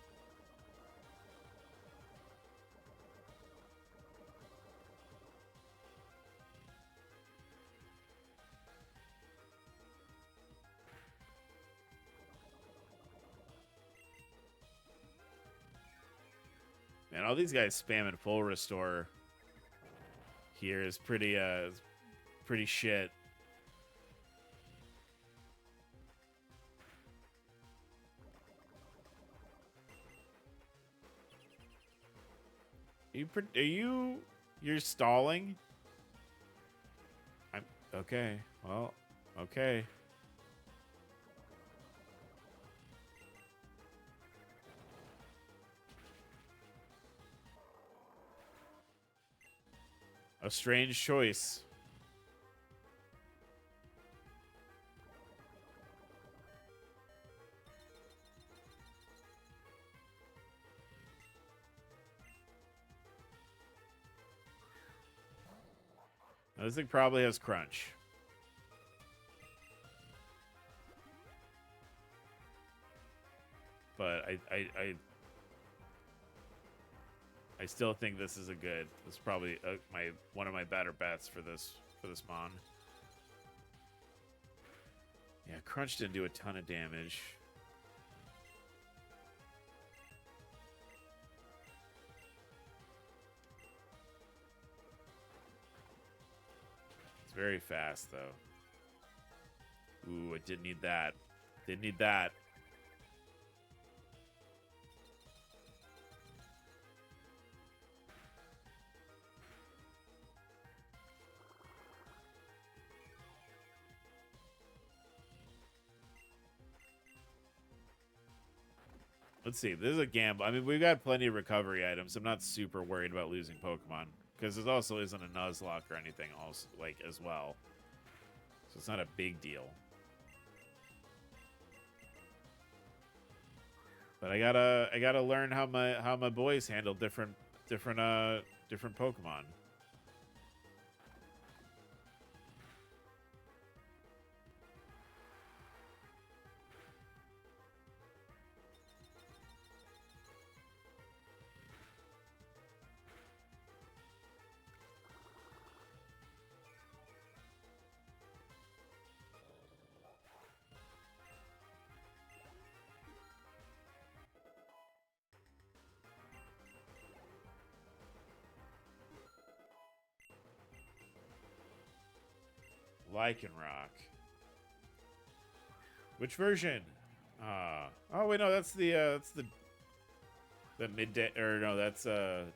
Man, all these guys spamming full restore here is pretty shit. You're stalling? I'm okay. Well, okay. A strange choice. Now, this thing probably has crunch. But I still think this is this is probably one of my better bets for this mon. Yeah, crunch didn't do a ton of damage. It's very fast though. Ooh, it didn't need that. Didn't need that. Let's see. This is a gamble. I mean, we've got plenty of recovery items. I'm not super worried about losing Pokemon because there also isn't a Nuzlocke or anything else like as well. So it's not a big deal. But I gotta learn how my boys handle different Pokemon. Lycanroc. Which version? Oh wait, no, that's the midday, or no, that's is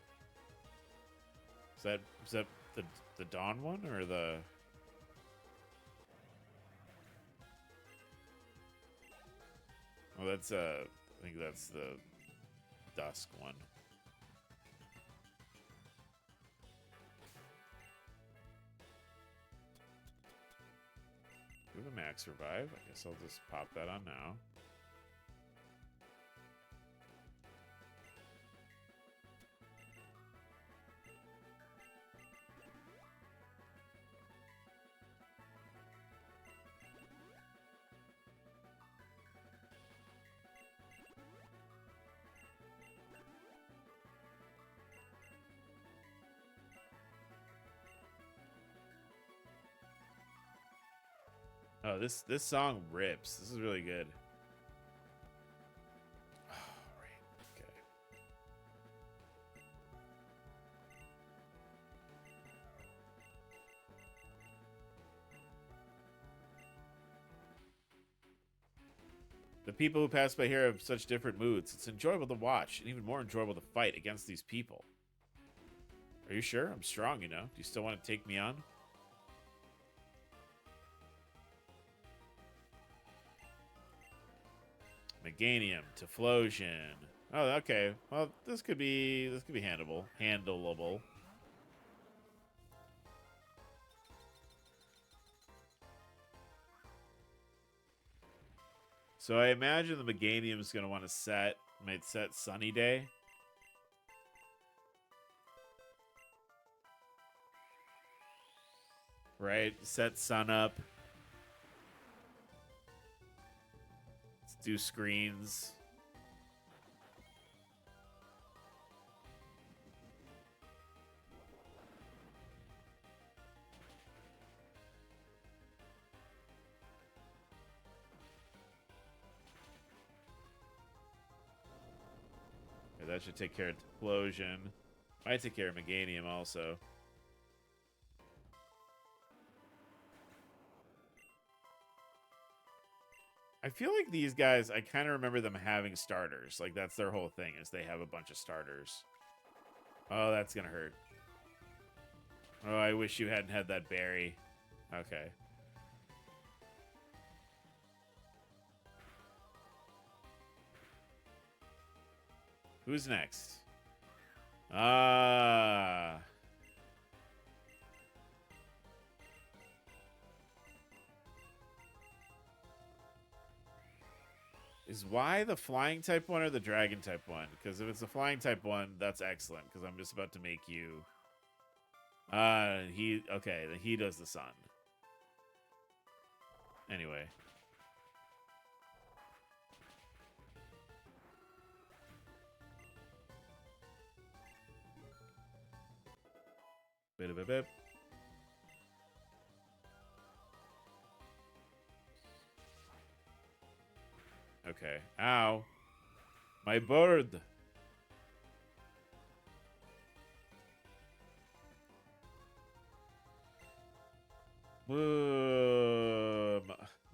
that the dawn one or the? Oh, that's I think that's the dusk one. Do the max revive. I guess I'll just pop that on now. Oh, this song rips. This is really good. Oh, right. Okay. The people who pass by here have such different moods. It's enjoyable to watch, and even more enjoyable to fight against these people. Are you sure? I'm strong, you know. Do you still want to take me on? Meganium, Typhlosion. Oh, okay. Well, this could be handleable. So I imagine the Meganium is going to want to might set Sunny Day. Right? Set sun up. Let's do screens. Okay, that should take care of Typhlosion. Might take care of Meganium also. I feel like these guys, I kind of remember them having starters. Like, that's their whole thing, is they have a bunch of starters. Oh, that's gonna hurt. Oh, I wish you hadn't had that berry. Okay. Who's next? Ah. Is Y the flying type one or the dragon type one? Because if it's the flying type one, that's excellent. Because I'm just about to make you. Okay. Then he does the sun. Anyway. Bit of a bip. Okay. Ow. My bird.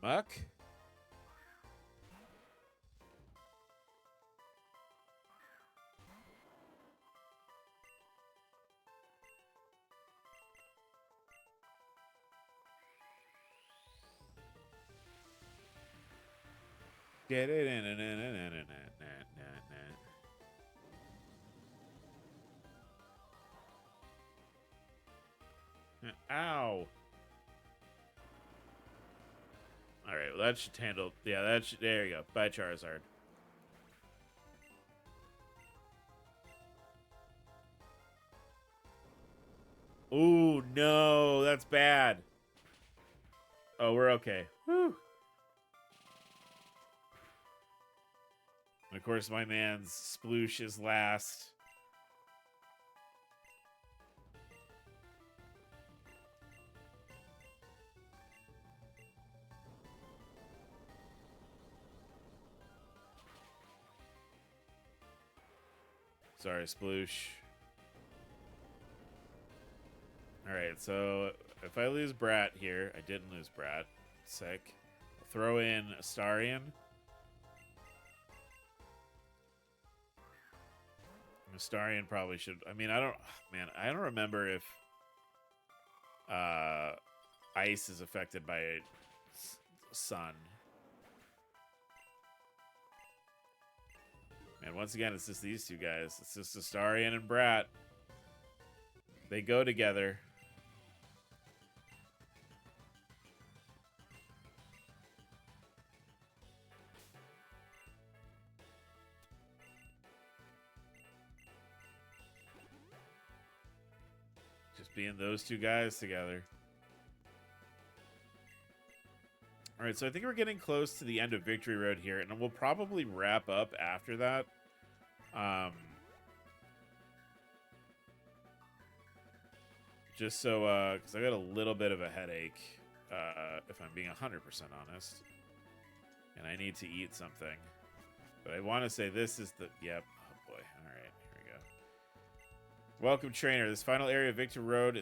Muck? Get it in. Ow. All right, well, that should handle. Yeah, that should. There you go. Bye, Charizard. Ooh, no, that's bad. Oh, we're okay. Whew. And of course, my man's Sploosh is last. Sorry, Sploosh. All right, right, so if I lose Brat here, I didn't lose Brat. Sick. I'll throw in Astarion. Astarion probably should. I mean, I don't. Man, I don't remember if ice is affected by sun. Man, once again, it's just these two guys. It's just Astarion and Brat. They go together. Just being those two guys together. All right, so I think we're getting close to the end of Victory Road here, and we'll probably wrap up after that. Just so, because I got a little bit of a headache, if I'm being 100% honest. And I need to eat something. But I want to say this is the, yep. Oh boy, all right, here we go. Welcome, trainer. This final area of Victory Road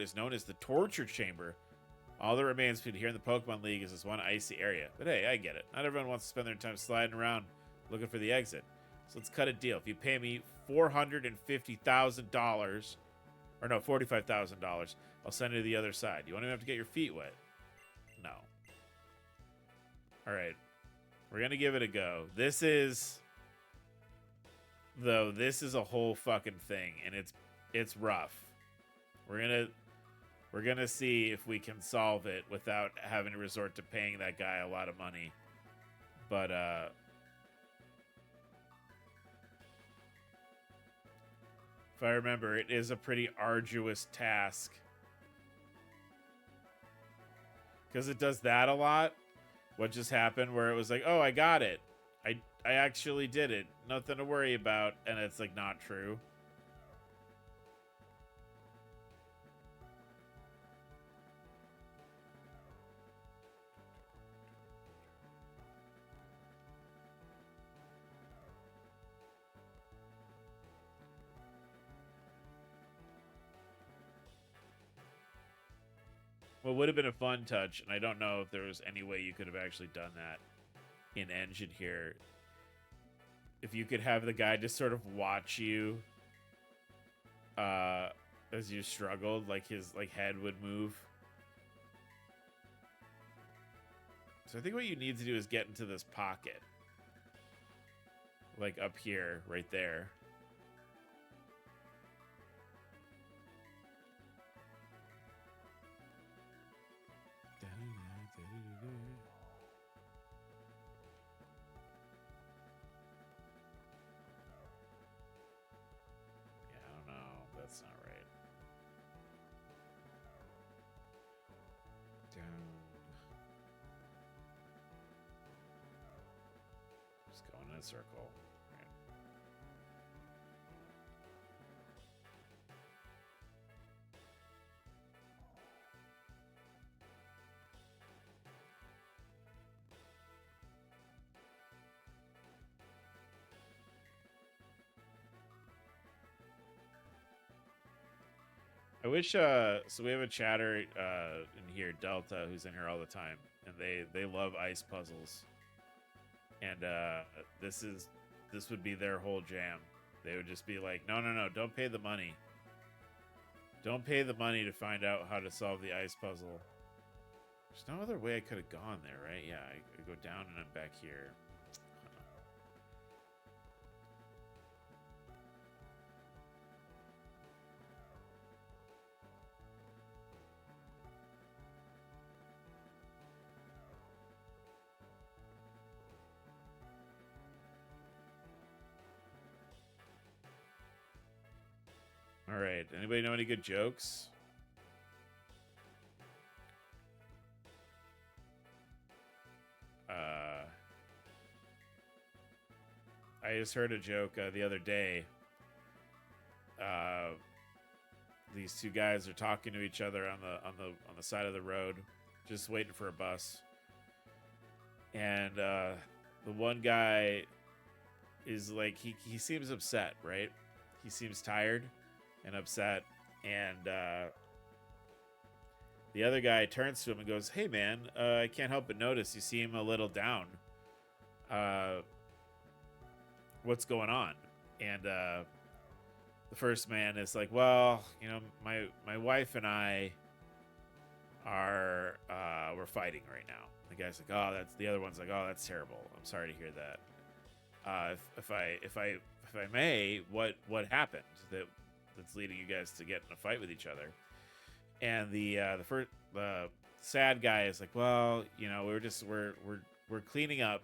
is known as the Torture Chamber. All that remains between here and the Pokemon League is this one icy area. But hey, I get it. Not everyone wants to spend their time sliding around looking for the exit. So let's cut a deal. If you pay me $450,000, or no, $45,000, I'll send you to the other side. You won't even have to get your feet wet. No. All right. We're going to give it a go. This is a whole fucking thing, and it's rough. We're gonna see if we can solve it without having to resort to paying that guy a lot of money. But if I remember, it is a pretty arduous task. Because it does that a lot. What just happened where it was like, oh, I got it. I actually did it. Nothing to worry about. And it's like not true. What would have been a fun touch, and I don't know if there was any way you could have actually done that in engine here. If you could have the guy just sort of watch you as you struggled, like his head would move. So I think what you need to do is get into this pocket. Like up here, right there. That's not right. Down. Just going in a circle. Right. I wish so we have a chatter in here, Delta, who's in here all the time, and they love ice puzzles. And this would be their whole jam. They would just be like, no, don't pay the money. Don't pay the money to find out how to solve the ice puzzle. There's no other way I could have gone there, right? Yeah, I go down and I'm back here. All right. Anybody know any good jokes? I just heard a joke the other day. These two guys are talking to each other on the side of the road, just waiting for a bus. And the one guy is like, he seems upset, right? He seems tired. and upset. And the other guy turns to him and goes, "Hey, man, I can't help but notice you seem a little down. What's going on?" And the first man is like, "Well, my wife and I are we're fighting right now." The guy's like, "Oh, that's..." The other one's like, "Oh, that's terrible. I'm sorry to hear that. If I may, what happened that's leading you guys to get in a fight with each other?" And the sad guy is like, "Well, we're cleaning up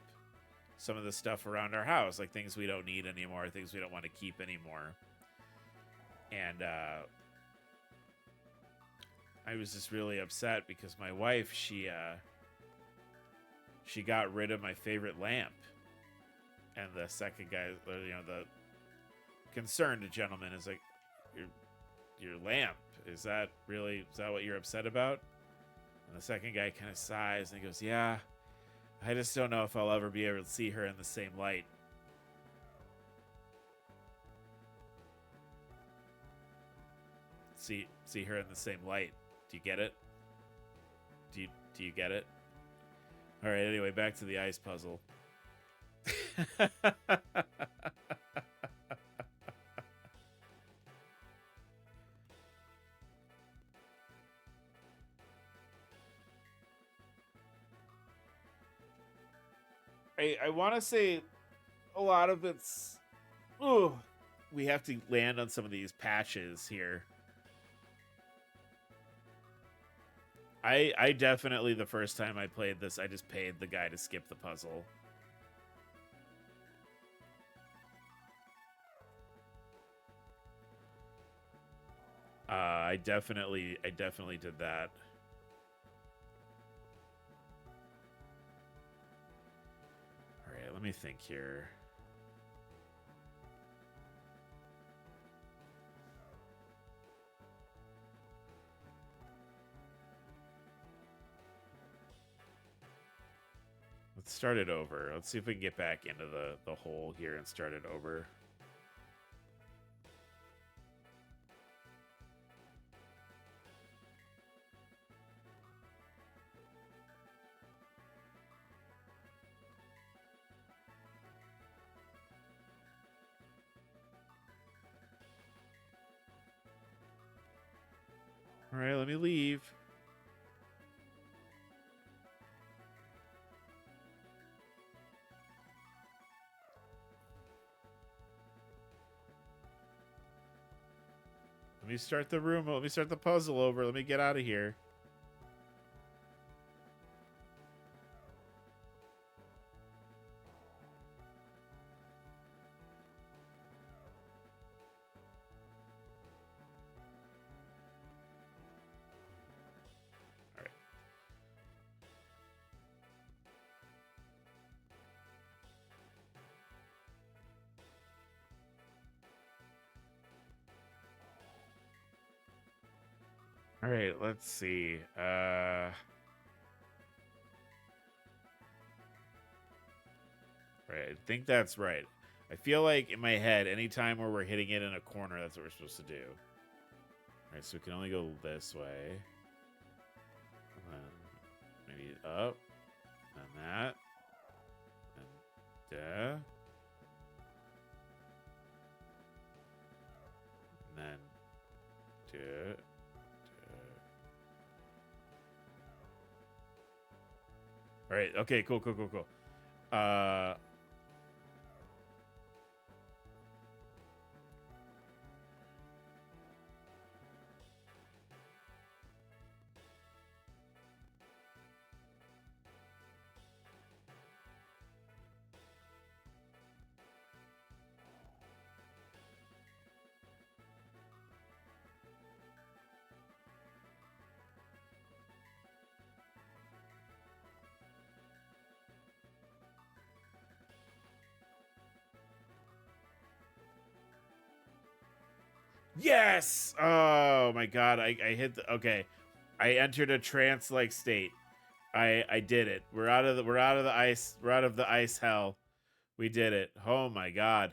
some of the stuff around our house, like things we don't need anymore, things we don't want to keep anymore." And I was just really upset because my wife, she got rid of my favorite lamp. And the second guy, the concerned gentleman is like, your lamp, is that what you're upset about?" And the second guy kind of sighs and he goes, "Yeah, I just don't know if I'll ever be able to see her in the same light." See her in the same light. Do you get it? Do you get it? All right, anyway, back to the ice puzzle. I want to say a lot of it's... Ooh, we have to land on some of these patches here. I definitely, the first time I played this, I just paid the guy to skip the puzzle. I definitely did that. All right, let me think here. Let's start it over. Let's see if we can get back into the hole here and start it over. All right, let me leave. Let me start the room. Let me start the puzzle over. Let me get out of here. All right, let's see. Right, I think that's right. I feel like in my head, anytime where we're hitting it in a corner, that's what we're supposed to do. All right, so we can only go this way. And then maybe up. And that. And and then do. All right. Okay. Cool. Yes! Oh my god, I hit the... Okay. I entered a trance-like state. I did it. We're out of the ice hell. We did it. Oh my god.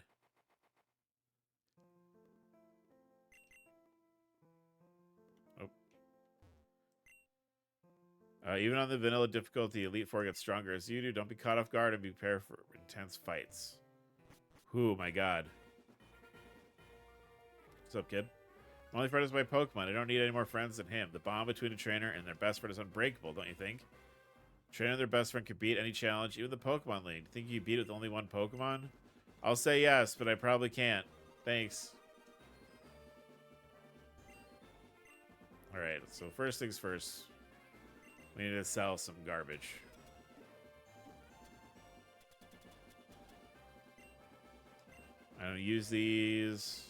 Even on the vanilla difficulty, Elite Four gets stronger as you do. Don't be caught off guard and be prepared for intense fights. Oh my god. What's up, kid? My only friend is my Pokemon. I don't need any more friends than him. The bond between a trainer and their best friend is unbreakable, don't you think? Trainer and their best friend can beat any challenge, even the Pokemon League. Think you beat it with only one Pokemon? I'll say yes, but I probably can't. Thanks. Alright, so first things first. We need to sell some garbage. I don't use these.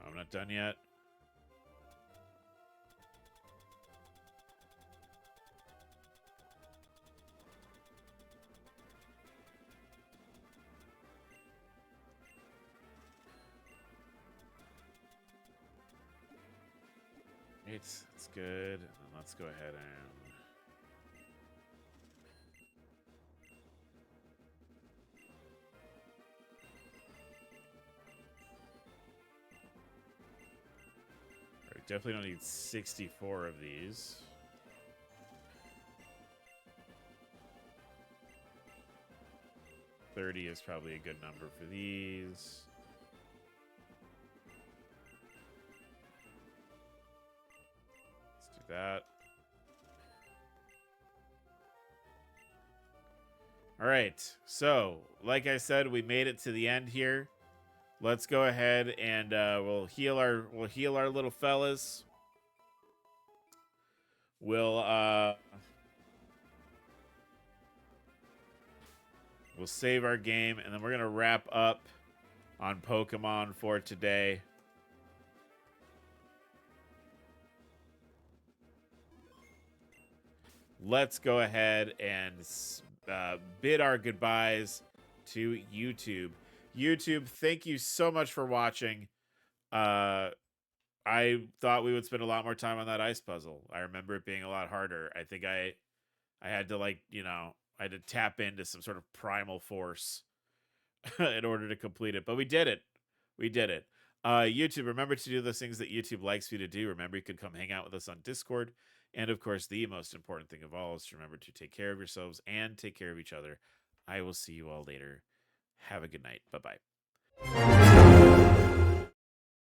I'm not done yet. It's good. And then let's go ahead and definitely don't need 64 of these. $30 is probably a good number for these. Let's do that. All right. So, like I said, we made it to the end here. Let's go ahead and we'll heal our little fellas. We'll save our game, and then we're gonna wrap up on Pokemon for today. Let's go ahead and bid our goodbyes to YouTube. YouTube, thank you so much for watching. I thought we would spend a lot more time on that ice puzzle. I remember it being a lot harder. I think I had to, like, I had to tap into some sort of primal force in order to complete it. But we did it. We did it. YouTube, remember to do those things that YouTube likes for you to do. Remember, you could come hang out with us on Discord. And, of course, the most important thing of all is to remember to take care of yourselves and take care of each other. I will see you all later. Have a good night. Bye-bye.